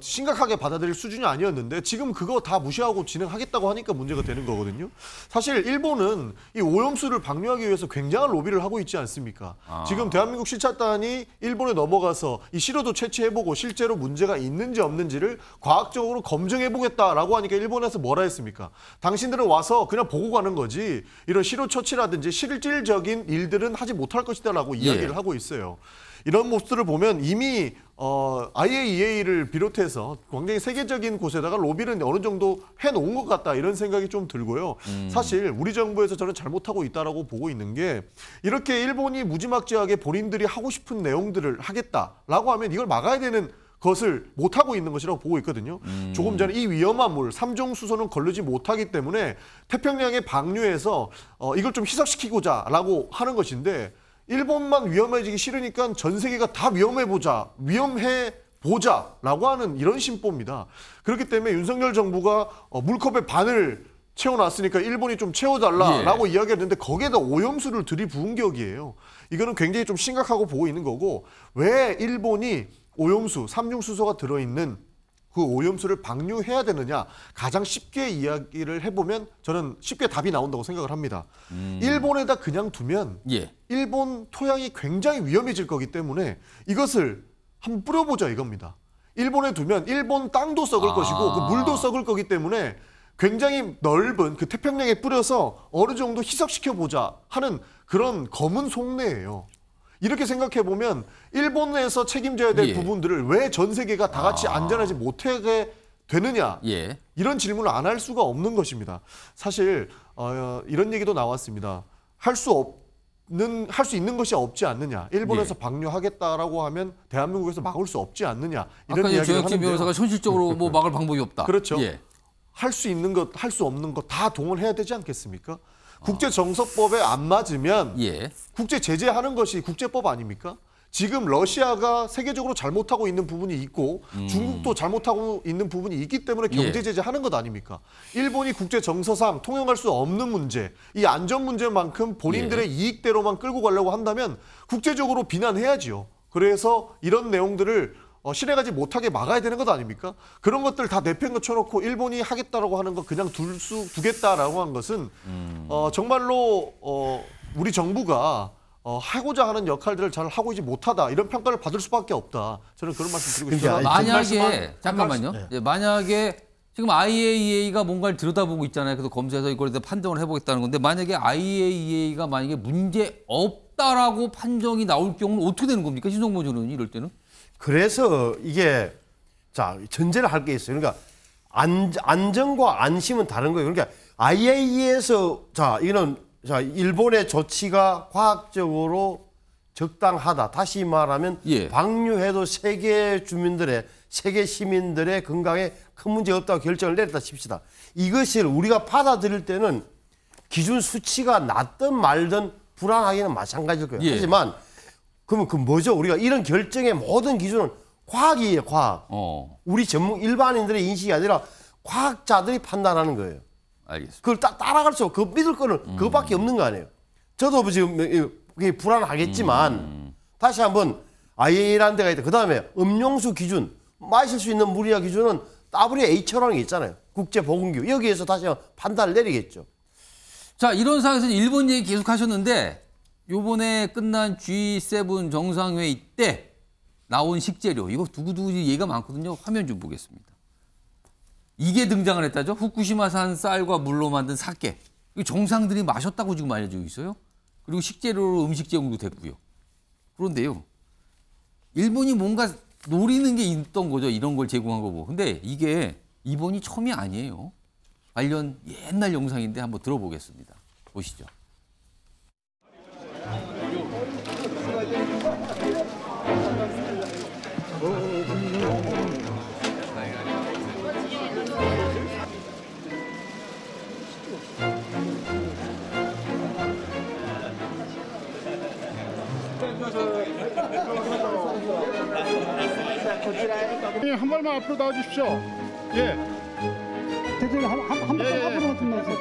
심각하게 받아들일 수준이 아니었는데 지금 그거 다 무시하고 진행하겠다고 하니까 문제가 되는 거거든요. 사실 일본은 이 오염수를 방류하기 위해서 굉장한 로비를 하고 있지 않습니까? 지금 대한민국 시찰단이 일본에 넘어가서 이 시료도 채취해보고 실제로 문제가 있는지 없는지를 과학적으로 검증해보겠다라고 하니까 일본에서 뭐라 했습니까? 당신들은 와서 그냥 보고 가는 거지 이런 시료 처치라든지 실질적인 일들은 하지 못할 것이다라고 이야기를 하고 있어요. 이런 모습들을 보면 이미 IAEA를 비롯해서 굉장히 세계적인 곳에다가 로비를 어느 정도 해놓은 것 같다 이런 생각이 좀 들고요. 사실 우리 정부에서 저는 잘못하고 있다라고 보고 있는 게 이렇게 일본이 무지막지하게 본인들이 하고 싶은 내용들을 하겠다라고 하면 이걸 막아야 되는 것을 못하고 있는 것이라고 보고 있거든요. 조금 전에 이 위험한 물, 3종 수소는 걸르지 못하기 때문에 태평양에 방류해서 이걸 좀 희석시키고자 라고 하는 것인데 일본만 위험해지기 싫으니까 전 세계가 다 위험해보자라고 하는 이런 심보입니다. 그렇기 때문에 윤석열 정부가 물컵의 반을 채워놨으니까 일본이 좀 채워달라라고 이야기했는데 거기에다 오염수를 들이부은 격이에요. 이거는 굉장히 좀 심각하고 보고 있는 거고 왜 일본이 오염수, 삼중수소가 들어있는 그 오염수를 방류해야 되느냐 가장 쉽게 이야기를 해보면 저는 쉽게 답이 나온다고 생각을 합니다. 일본에다 그냥 두면 일본 토양이 굉장히 위험해질 거기 때문에 이것을 한번 뿌려보자 이겁니다. 일본에 두면 일본 땅도 썩을 것이고 그 물도 썩을 거기 때문에 굉장히 넓은 그 태평양에 뿌려서 어느 정도 희석시켜보자 하는 그런 검은 속내예요. 이렇게 생각해보면 일본에서 책임져야 될 부분들을 왜 전 세계가 다 같이 안전하지 못하게 되느냐 이런 질문을 안 할 수가 없는 것입니다. 사실 이런 얘기도 나왔습니다. 할 수 있는 것이 없지 않느냐. 일본에서 방류하겠다라고 하면 대한민국에서 막을 수 없지 않느냐. 이런 이야기를 하는데요. 조혁진 변호사가 현실적으로 뭐 막을 방법이 없다. 그렇죠. 할 수 있는 것, 할 수 없는 것 다 동원해야 되지 않겠습니까? 국제정서법에 안 맞으면 국제 제재하는 것이 국제법 아닙니까? 지금 러시아가 세계적으로 잘못하고 있는 부분이 있고 중국도 잘못하고 있는 부분이 있기 때문에 경제 제재하는 것 아닙니까? 일본이 국제정서상 통용할 수 없는 문제, 이 안전 문제만큼 본인들의 이익대로만 끌고 가려고 한다면 국제적으로 비난해야지요. 그래서 이런 내용들을 실행하지 못하게 막아야 되는 것 아닙니까? 그런 것들 다 내팽개쳐놓고 일본이 하겠다라고 하는 거 그냥 두겠다라고 한 것은 정말로 우리 정부가 하고자 하는 역할들을 잘 하고 있지 못하다 이런 평가를 받을 수밖에 없다. 저는 그런 말씀 드리고 싶습니다. 만약에 잠깐만요. 만약에 지금 IAEA가 뭔가를 들여다보고 있잖아요. 그래서 검사해서 이걸 판정을 해보겠다는 건데 만약에 IAEA가 만약에 문제 없다라고 판정이 나올 경우는 어떻게 되는 겁니까? 신성모 의원은 이럴 때는? 그래서 이게 자 전제를 할 게 있어요. 그러니까 안전과 안심은 다른 거예요. 그러니까 IAEA에서 이거는 일본의 조치가 과학적으로 적당하다. 다시 말하면 방류해도 세계 주민들의 세계 시민들의 건강에 큰 문제 없다고 결정을 내렸다 칩시다. 이것을 우리가 받아들일 때는 기준 수치가 낮든 말든 불안하기는 마찬가지일 거예요. 하지만 그러면 그 뭐죠? 우리가 이런 결정의 모든 기준은 과학이에요, 과학. 우리 일반인들의 인식이 아니라 과학자들이 판단하는 거예요. 알겠습니다. 그걸 따라갈 수 없고 믿을 거는 그것밖에 없는 거 아니에요. 저도 지금 불안하겠지만 다시 한번 IAEA라는 데가 있다. 그다음에 음용수 기준, 마실 수 있는 물이야 기준은 WHO라는 게 있잖아요. 국제보건기구. 여기에서 다시 한번 판단을 내리겠죠. 자, 이런 상황에서 일본 얘기 계속 하셨는데 요번에 끝난 G7 정상회의 때 나온 식재료, 이거 두고두고 얘기가 많거든요. 화면 좀 보겠습니다. 이게 등장을 했다죠. 후쿠시마산 쌀과 물로 만든 사케. 이거 정상들이 마셨다고 지금 알려지고 있어요. 그리고 식재료로 음식 제공도 됐고요. 그런데요. 일본이 뭔가 노리는 게 있던 거죠. 이런 걸 제공한 거고. 근데 이게 이번이 처음이 아니에요. 관련 옛날 영상인데 한번 들어보겠습니다. 보시죠. 한 발만 앞으로 나와 주십시오. 예. 대통령 한 발 앞으로 좀 나오세요.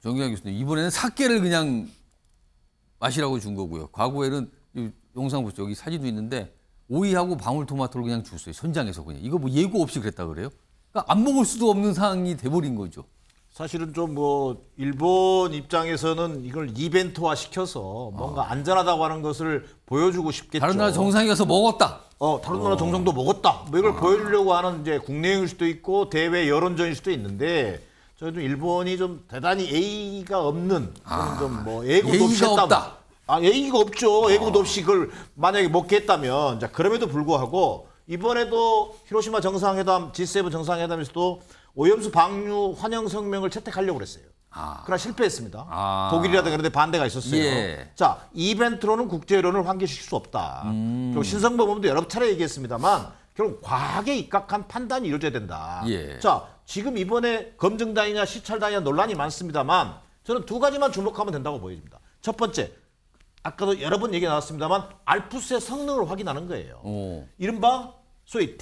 정기환 교수님, 이번에는 사케를 그냥 마시라고 준 거고요. 과거에는 이 영상 보시죠. 여기 사진도 있는데 오이하고 방울토마토를 그냥 줬어요. 현장에서 그냥. 이거 뭐 예고 없이 그랬다 그래요? 그러니까 안 먹을 수도 없는 상황이 돼버린 거죠. 사실은 좀 뭐 일본 입장에서는 이걸 이벤트화 시켜서 뭔가 안전하다고 하는 것을 보여주고 싶겠죠. 다른 나라 정상에 가서 먹었다. 다른 나라 정상도 먹었다. 뭐 이걸 보여주려고 하는 이제 국내용일 수도 있고 대외 여론전일 수도 있는데 저희도 일본이 좀 대단히 예의가 없는 좀 뭐 예고도 없이 예의가 했다. 없다. 예의가 없죠. 예고도 없이 그걸 만약에 먹게 했다면 자 그럼에도 불구하고 이번에도 히로시마 정상회담, G7 정상회담에서도 오염수 방류 환영 성명을 채택하려고 그랬어요. 그러나 실패했습니다. 독일이라든가 그런 데 반대가 있었어요. 예. 자, 이벤트로는 국제 여론을 환기시킬 수 없다. 그리고 신성범도 여러 차례 얘기했습니다만 결국 과학에 입각한 판단이 이루어져야 된다. 예. 자, 지금 이번에 검증단이냐 시찰단이냐 논란이 많습니다만 저는 두 가지만 주목하면 된다고 보여집니다. 첫 번째, 아까도 여러 번 얘기 나왔습니다만 알프스의 성능을 확인하는 거예요. 이른바 소위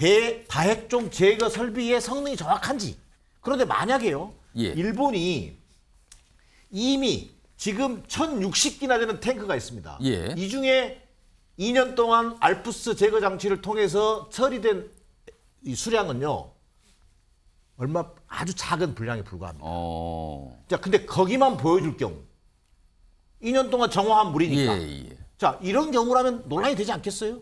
다핵종 제거 설비의 성능이 정확한지. 그런데 만약에요. 일본이 이미 지금 1060기나 되는 탱크가 있습니다. 이 중에 2년 동안 알프스 제거 장치를 통해서 처리된 이 수량은요. 얼마 아주 작은 분량에 불과합니다. 자, 근데 거기만 보여줄 경우 2년 동안 정화한 물이니까. 자, 이런 경우라면 논란이 되지 않겠어요?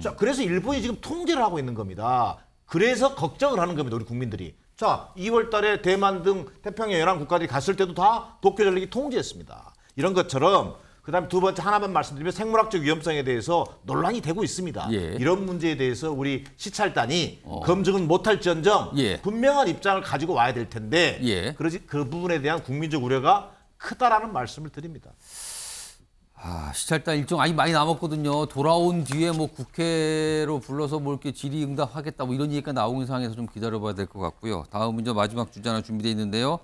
자, 그래서 일본이 지금 통제를 하고 있는 겁니다. 그래서 걱정을 하는 겁니다, 우리 국민들이. 자, 2월 달에 대만 등 태평양 연안 국가들이 갔을 때도 다 도쿄 전력이 통제했습니다. 이런 것처럼 그다음에 두 번째 하나만 말씀드리면 생물학적 위험성에 대해서 논란이 되고 있습니다. 이런 문제에 대해서 우리 시찰단이 검증은 못할지언정 분명한 입장을 가지고 와야 될 텐데 그 부분에 대한 국민적 우려가 크다라는 말씀을 드립니다. 시찰단 일정 많이 남았거든요. 돌아온 뒤에 뭐 국회로 불러서 뭐 이렇게 질의응답하겠다 뭐 이런 얘기가 나오는 상황에서 좀 기다려봐야 될 것 같고요. 다음은 이제 마지막 주제 하나 준비되어 있는데요.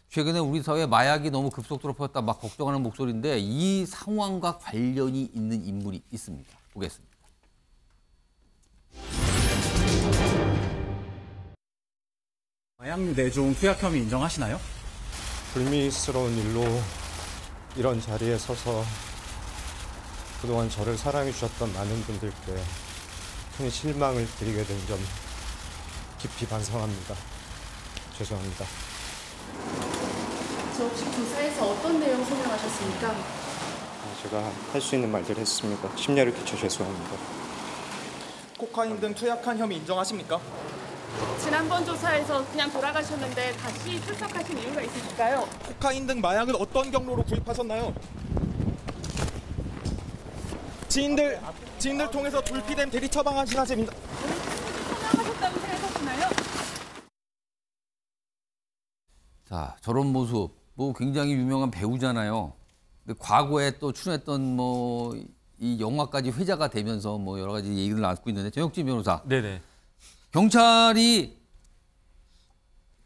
최근에 우리 사회에 마약이 너무 급속도로 퍼졌다 막 걱정하는 목소리인데 이 상황과 관련이 있는 인물이 있습니다. 보겠습니다. 마약류 내종 투약 혐의 인정하시나요? 불미스러운 일로 이런 자리에 서서 그동안 저를 사랑해 주셨던 많은 분들께 큰 실망을 드리게 된 점 깊이 반성합니다. 죄송합니다. 저 혹시 조사에서 어떤 내용 설명하셨습니까? 제가 할 수 있는 말들 했습니다. 심려를 끼쳐 죄송합니다. 코카인 등 투약한 혐의 인정하십니까? 지난번 조사에서 그냥 돌아가셨는데 다시 출석하신 이유가 있으실까요? 코카인 등 마약을 어떤 경로로 구입하셨나요? 지인들 통해서 불피된 대리 처방하신 사실입니다. 처방하셨다고 생각하시나요? 자, 저런 모습 뭐 굉장히 유명한 배우잖아요. 근데 과거에 또 출연했던 뭐 이 영화까지 회자가 되면서 뭐 여러 가지 얘기를 나누고 있는데 정혁진 변호사. 네네. 경찰이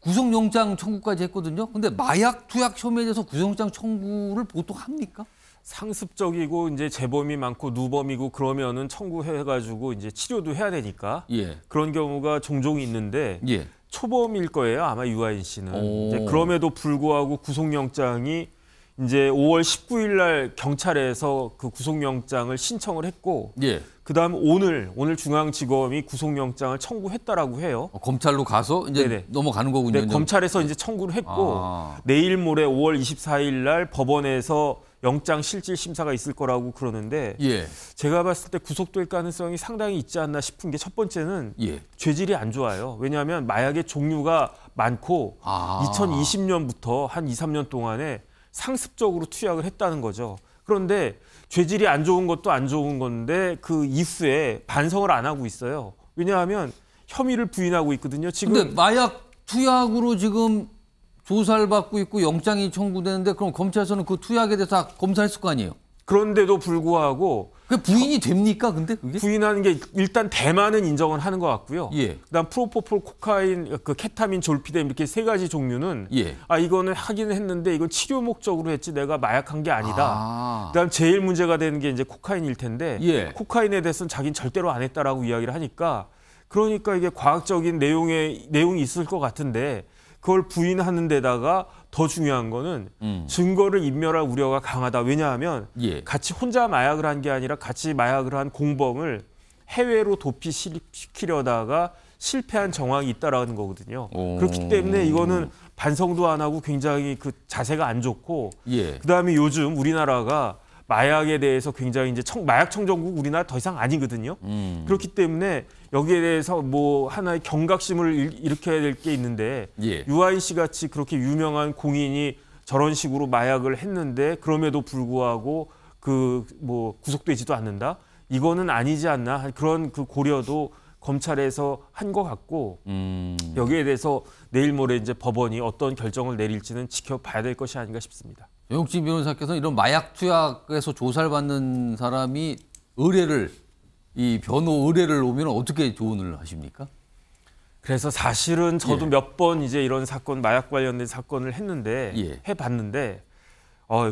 구속영장 청구까지 했거든요. 근데 마약 투약 혐의에 대해서 구속영장 청구를 보통 합니까? 상습적이고 이제 재범이 많고 누범이고 그러면은 청구해가지고 이제 치료도 해야 되니까 그런 경우가 종종 있는데 초범일 거예요 아마 유아인 씨는. 이제 그럼에도 불구하고 구속영장이 이제 5월 19일 날 경찰에서 그 구속영장을 신청을 했고 그다음 오늘 중앙지검이 구속영장을 청구했다라고 해요. 검찰로 가서 이제 넘어가는 거군요. 네, 검찰에서 이제 청구를 했고 내일 모레 5월 24일 날 법원에서 영장 실질 심사가 있을 거라고 그러는데 제가 봤을 때 구속될 가능성이 상당히 있지 않나 싶은 게 첫 번째는 죄질이 안 좋아요. 왜냐하면 마약의 종류가 많고 2020년부터 한 2, 3년 동안에 상습적으로 투약을 했다는 거죠. 그런데 죄질이 안 좋은 것도 안 좋은 건데 그 이후에 반성을 안 하고 있어요. 왜냐하면 혐의를 부인하고 있거든요. 지금 근데 마약 투약으로 지금 조사를 받고 있고 영장이 청구되는데 그럼 검찰에서는 그 투약에 대해서 다 검사했을 거 아니에요? 그런데도 불구하고 그게 부인이 됩니까? 근데 그게? 부인하는 게 일단 대만은 인정을 하는 것 같고요. 그다음 프로포폴, 코카인, 그 케타민, 졸피뎀 이렇게 세 가지 종류는 이거는 하기는 했는데 이건 치료 목적으로 했지 내가 마약한 게 아니다. 그다음 제일 문제가 되는 게 이제 코카인일 텐데 코카인에 대해서는 자기는 절대로 안 했다라고 이야기를 하니까 그러니까 이게 과학적인 내용이 있을 것 같은데 그걸 부인하는 데다가 더 중요한 거는 증거를 인멸할 우려가 강하다. 왜냐하면 같이 혼자 마약을 한 게 아니라 같이 마약을 한 공범을 해외로 도피 시키려다가 실패한 정황이 있다라는 거거든요. 그렇기 때문에 이거는 반성도 안 하고 굉장히 그 자세가 안 좋고 그다음에 요즘 우리나라가 마약에 대해서 굉장히 이제 마약 청정국 우리나라 더 이상 아니거든요. 그렇기 때문에 여기에 대해서 뭐 하나의 경각심을 일으켜야 될 게 있는데 유아인 씨 같이 그렇게 유명한 공인이 저런 식으로 마약을 했는데 그럼에도 불구하고 그 뭐 구속되지도 않는다. 이거는 아니지 않나 그런 그 고려도 검찰에서 한 것 같고 여기에 대해서 내일 모레 이제 법원이 어떤 결정을 내릴지는 지켜봐야 될 것이 아닌가 싶습니다. 영욱진 변호사께서 이런 마약 투약에서 조사를 받는 사람이 의뢰를 이 변호 의뢰를 오면 어떻게 조언을 하십니까? 그래서 사실은 저도 몇 번 이제 이런 사건 마약 관련된 사건을 했는데 해봤는데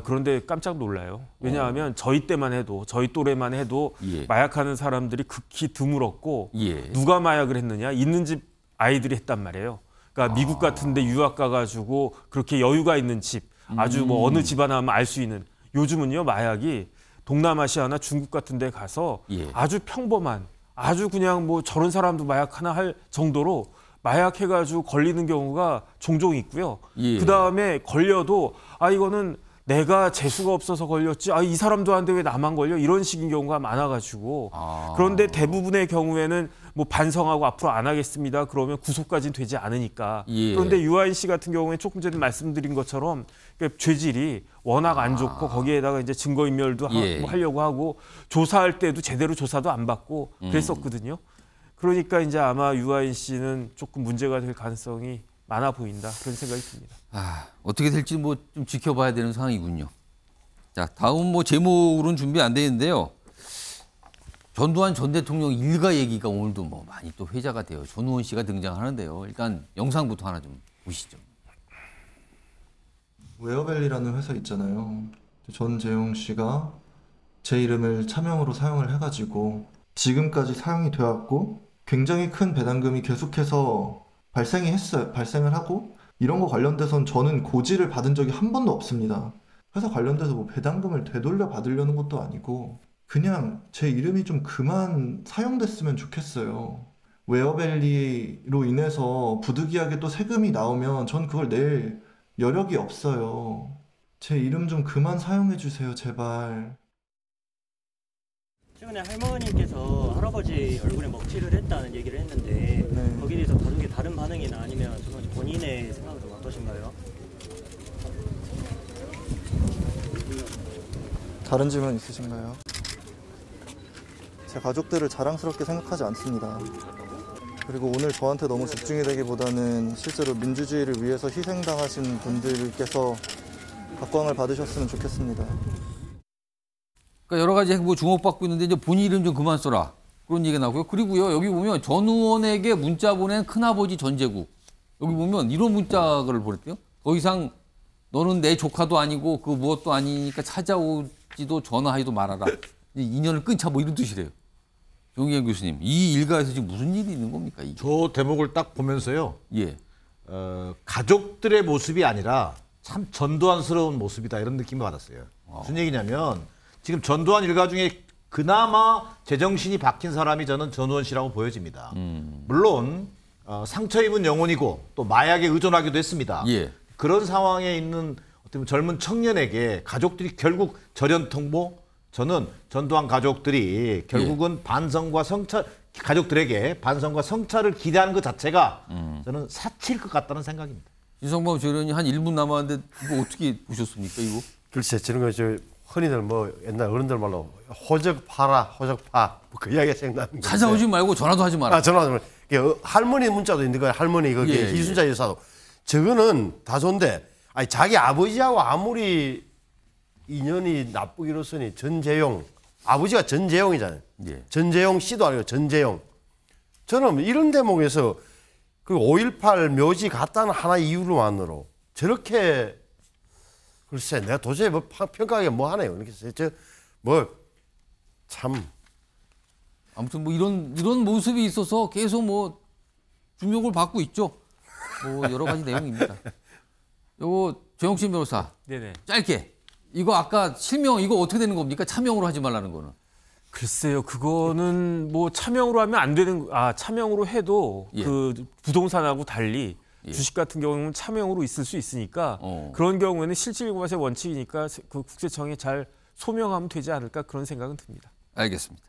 그런데 깜짝 놀라요. 왜냐하면 저희 때만 해도 저희 또래만 해도 마약하는 사람들이 극히 드물었고 누가 마약을 했느냐 있는 집 아이들이 했단 말이에요. 그러니까 미국 같은데 유학 가가지고 그렇게 여유가 있는 집 아주 뭐 어느 집 하나 하면 알 수 있는 요즘은요 마약이 동남아시아나 중국 같은데 가서 아주 평범한 아주 그냥 뭐 저런 사람도 마약 하나 할 정도로 마약해가지고 걸리는 경우가 종종 있고요. 그 다음에 걸려도 이거는 내가 재수가 없어서 걸렸지. 이 사람도 한데 왜 나만 걸려? 이런 식인 경우가 많아가지고. 그런데 대부분의 경우에는 뭐 반성하고 앞으로 안 하겠습니다. 그러면 구속까지는 되지 않으니까. 그런데 유아인 씨 같은 경우에 조금 전에 말씀드린 것처럼 죄질이 워낙 안 좋고 거기에다가 이제 증거인멸도 하려고 하고 조사할 때도 제대로 조사도 안 받고 그랬었거든요. 그러니까 이제 아마 유아인 씨는 조금 문제가 될 가능성이 많아 보인다. 그런 생각이 듭니다. 어떻게 될지 뭐 좀 지켜봐야 되는 상황이군요. 자, 다음 뭐 제목으로는 준비 안 되는데요. 전두환 전 대통령 일가 얘기가 오늘도 뭐 많이 또 회자가 돼요. 전우원 씨가 등장하는데요. 일단 영상부터 하나 좀 보시죠. 웨어벨리라는 회사 있잖아요. 전재용 씨가 제 이름을 차명으로 사용을 해가지고 지금까지 사용이 되었고 굉장히 큰 배당금이 계속해서 발생을 하고 이런 거 관련돼서는 저는 고지를 받은 적이 한 번도 없습니다. 회사 관련돼서 뭐 배당금을 되돌려 받으려는 것도 아니고 그냥 제 이름이 좀 그만 사용됐으면 좋겠어요. 웨어밸리로 인해서 부득이하게 또 세금이 나오면 전 그걸 낼 여력이 없어요. 제 이름 좀 그만 사용해 주세요, 제발. 최근에 할머니께서 할아버지 얼굴에 먹칠을 했다는 얘기를 했는데 거기에 대해서 가족의 다른 반응이나 아니면 본인의 생각은 좀 어떠신가요? 다른 질문 있으신가요? 제 가족들을 자랑스럽게 생각하지 않습니다. 그리고 오늘 저한테 너무 집중이 되기보다는 실제로 민주주의를 위해서 희생당하신 분들께서 각광을 받으셨으면 좋겠습니다. 그러니까 여러 가지 뭐 주목받고 있는데 이제 본인 이름 좀 그만 써라. 그런 얘기가 나고요. 그리고요, 여기 보면 전우원에게 문자 보낸 큰아버지 전재국. 여기 보면 이런 문자를 보냈대요. 더 이상 너는 내 조카도 아니고 그 무엇도 아니니까 찾아오지도 전화하지도 말아라. 인연을 끊자 뭐 이런 뜻이래요. 정기현 교수님, 이 일가에서 지금 무슨 일이 있는 겁니까? 이게? 저 대목을 딱 보면서요. 가족들의 모습이 아니라 참 전두환스러운 모습이다 이런 느낌을 받았어요. 무슨 얘기냐면 지금 전두환 일가 중에 그나마 제정신이 박힌 사람이 저는 전우원 씨라고 보여집니다. 물론 상처 입은 영혼이고 또 마약에 의존하기도 했습니다. 그런 상황에 있는 어떤 젊은 청년에게 가족들이 결국 절연통보 저는 전두환 가족들이 결국은 반성과 성찰 가족들에게 반성과 성찰을 기대하는 것 자체가 저는 사치일 것 같다는 생각입니다. 이성범 조련이 한 1분 남았는데 이거 어떻게 보셨습니까? 이거? 글쎄 저런 거 저 흔히들 뭐 옛날 어른들 말로 호적파라 호적파 그 이야기가 생각나는 거예요. 찾아오지 말고 전화도 하지 마라. 전화도 말고 할머니 문자도 있는데 그 할머니 그게 희순자 여사도 저거는 다 좋은데 아니 자기 아버지하고 아무리 인연이 나쁘기로서니 전재용 아버지가 전재용이잖아요. 전재용 씨도 아니고 전재용. 저는 이런 대목에서 그 5.18 묘지 갔다는 하나의 이유로만으로 저렇게 글쎄 내가 도저히 뭐 평가하기 뭐 하네요. 이렇게 뭐 참 아무튼 뭐 이런 모습이 있어서 계속 뭐 주목을 받고 있죠. 뭐 여러 가지 내용입니다. 요거 조영신 변호사. 네네. 짧게. 이거 아까 실명 이거 어떻게 되는 겁니까? 차명으로 하지 말라는 거는. 글쎄요, 그거는 뭐 차명으로 하면 안 되는, 차명으로 해도 그 부동산하고 달리 주식 같은 경우는 차명으로 있을 수 있으니까 그런 경우에는 실질일과의 원칙이니까 그 국세청에 잘 소명하면 되지 않을까 그런 생각은 듭니다. 알겠습니다.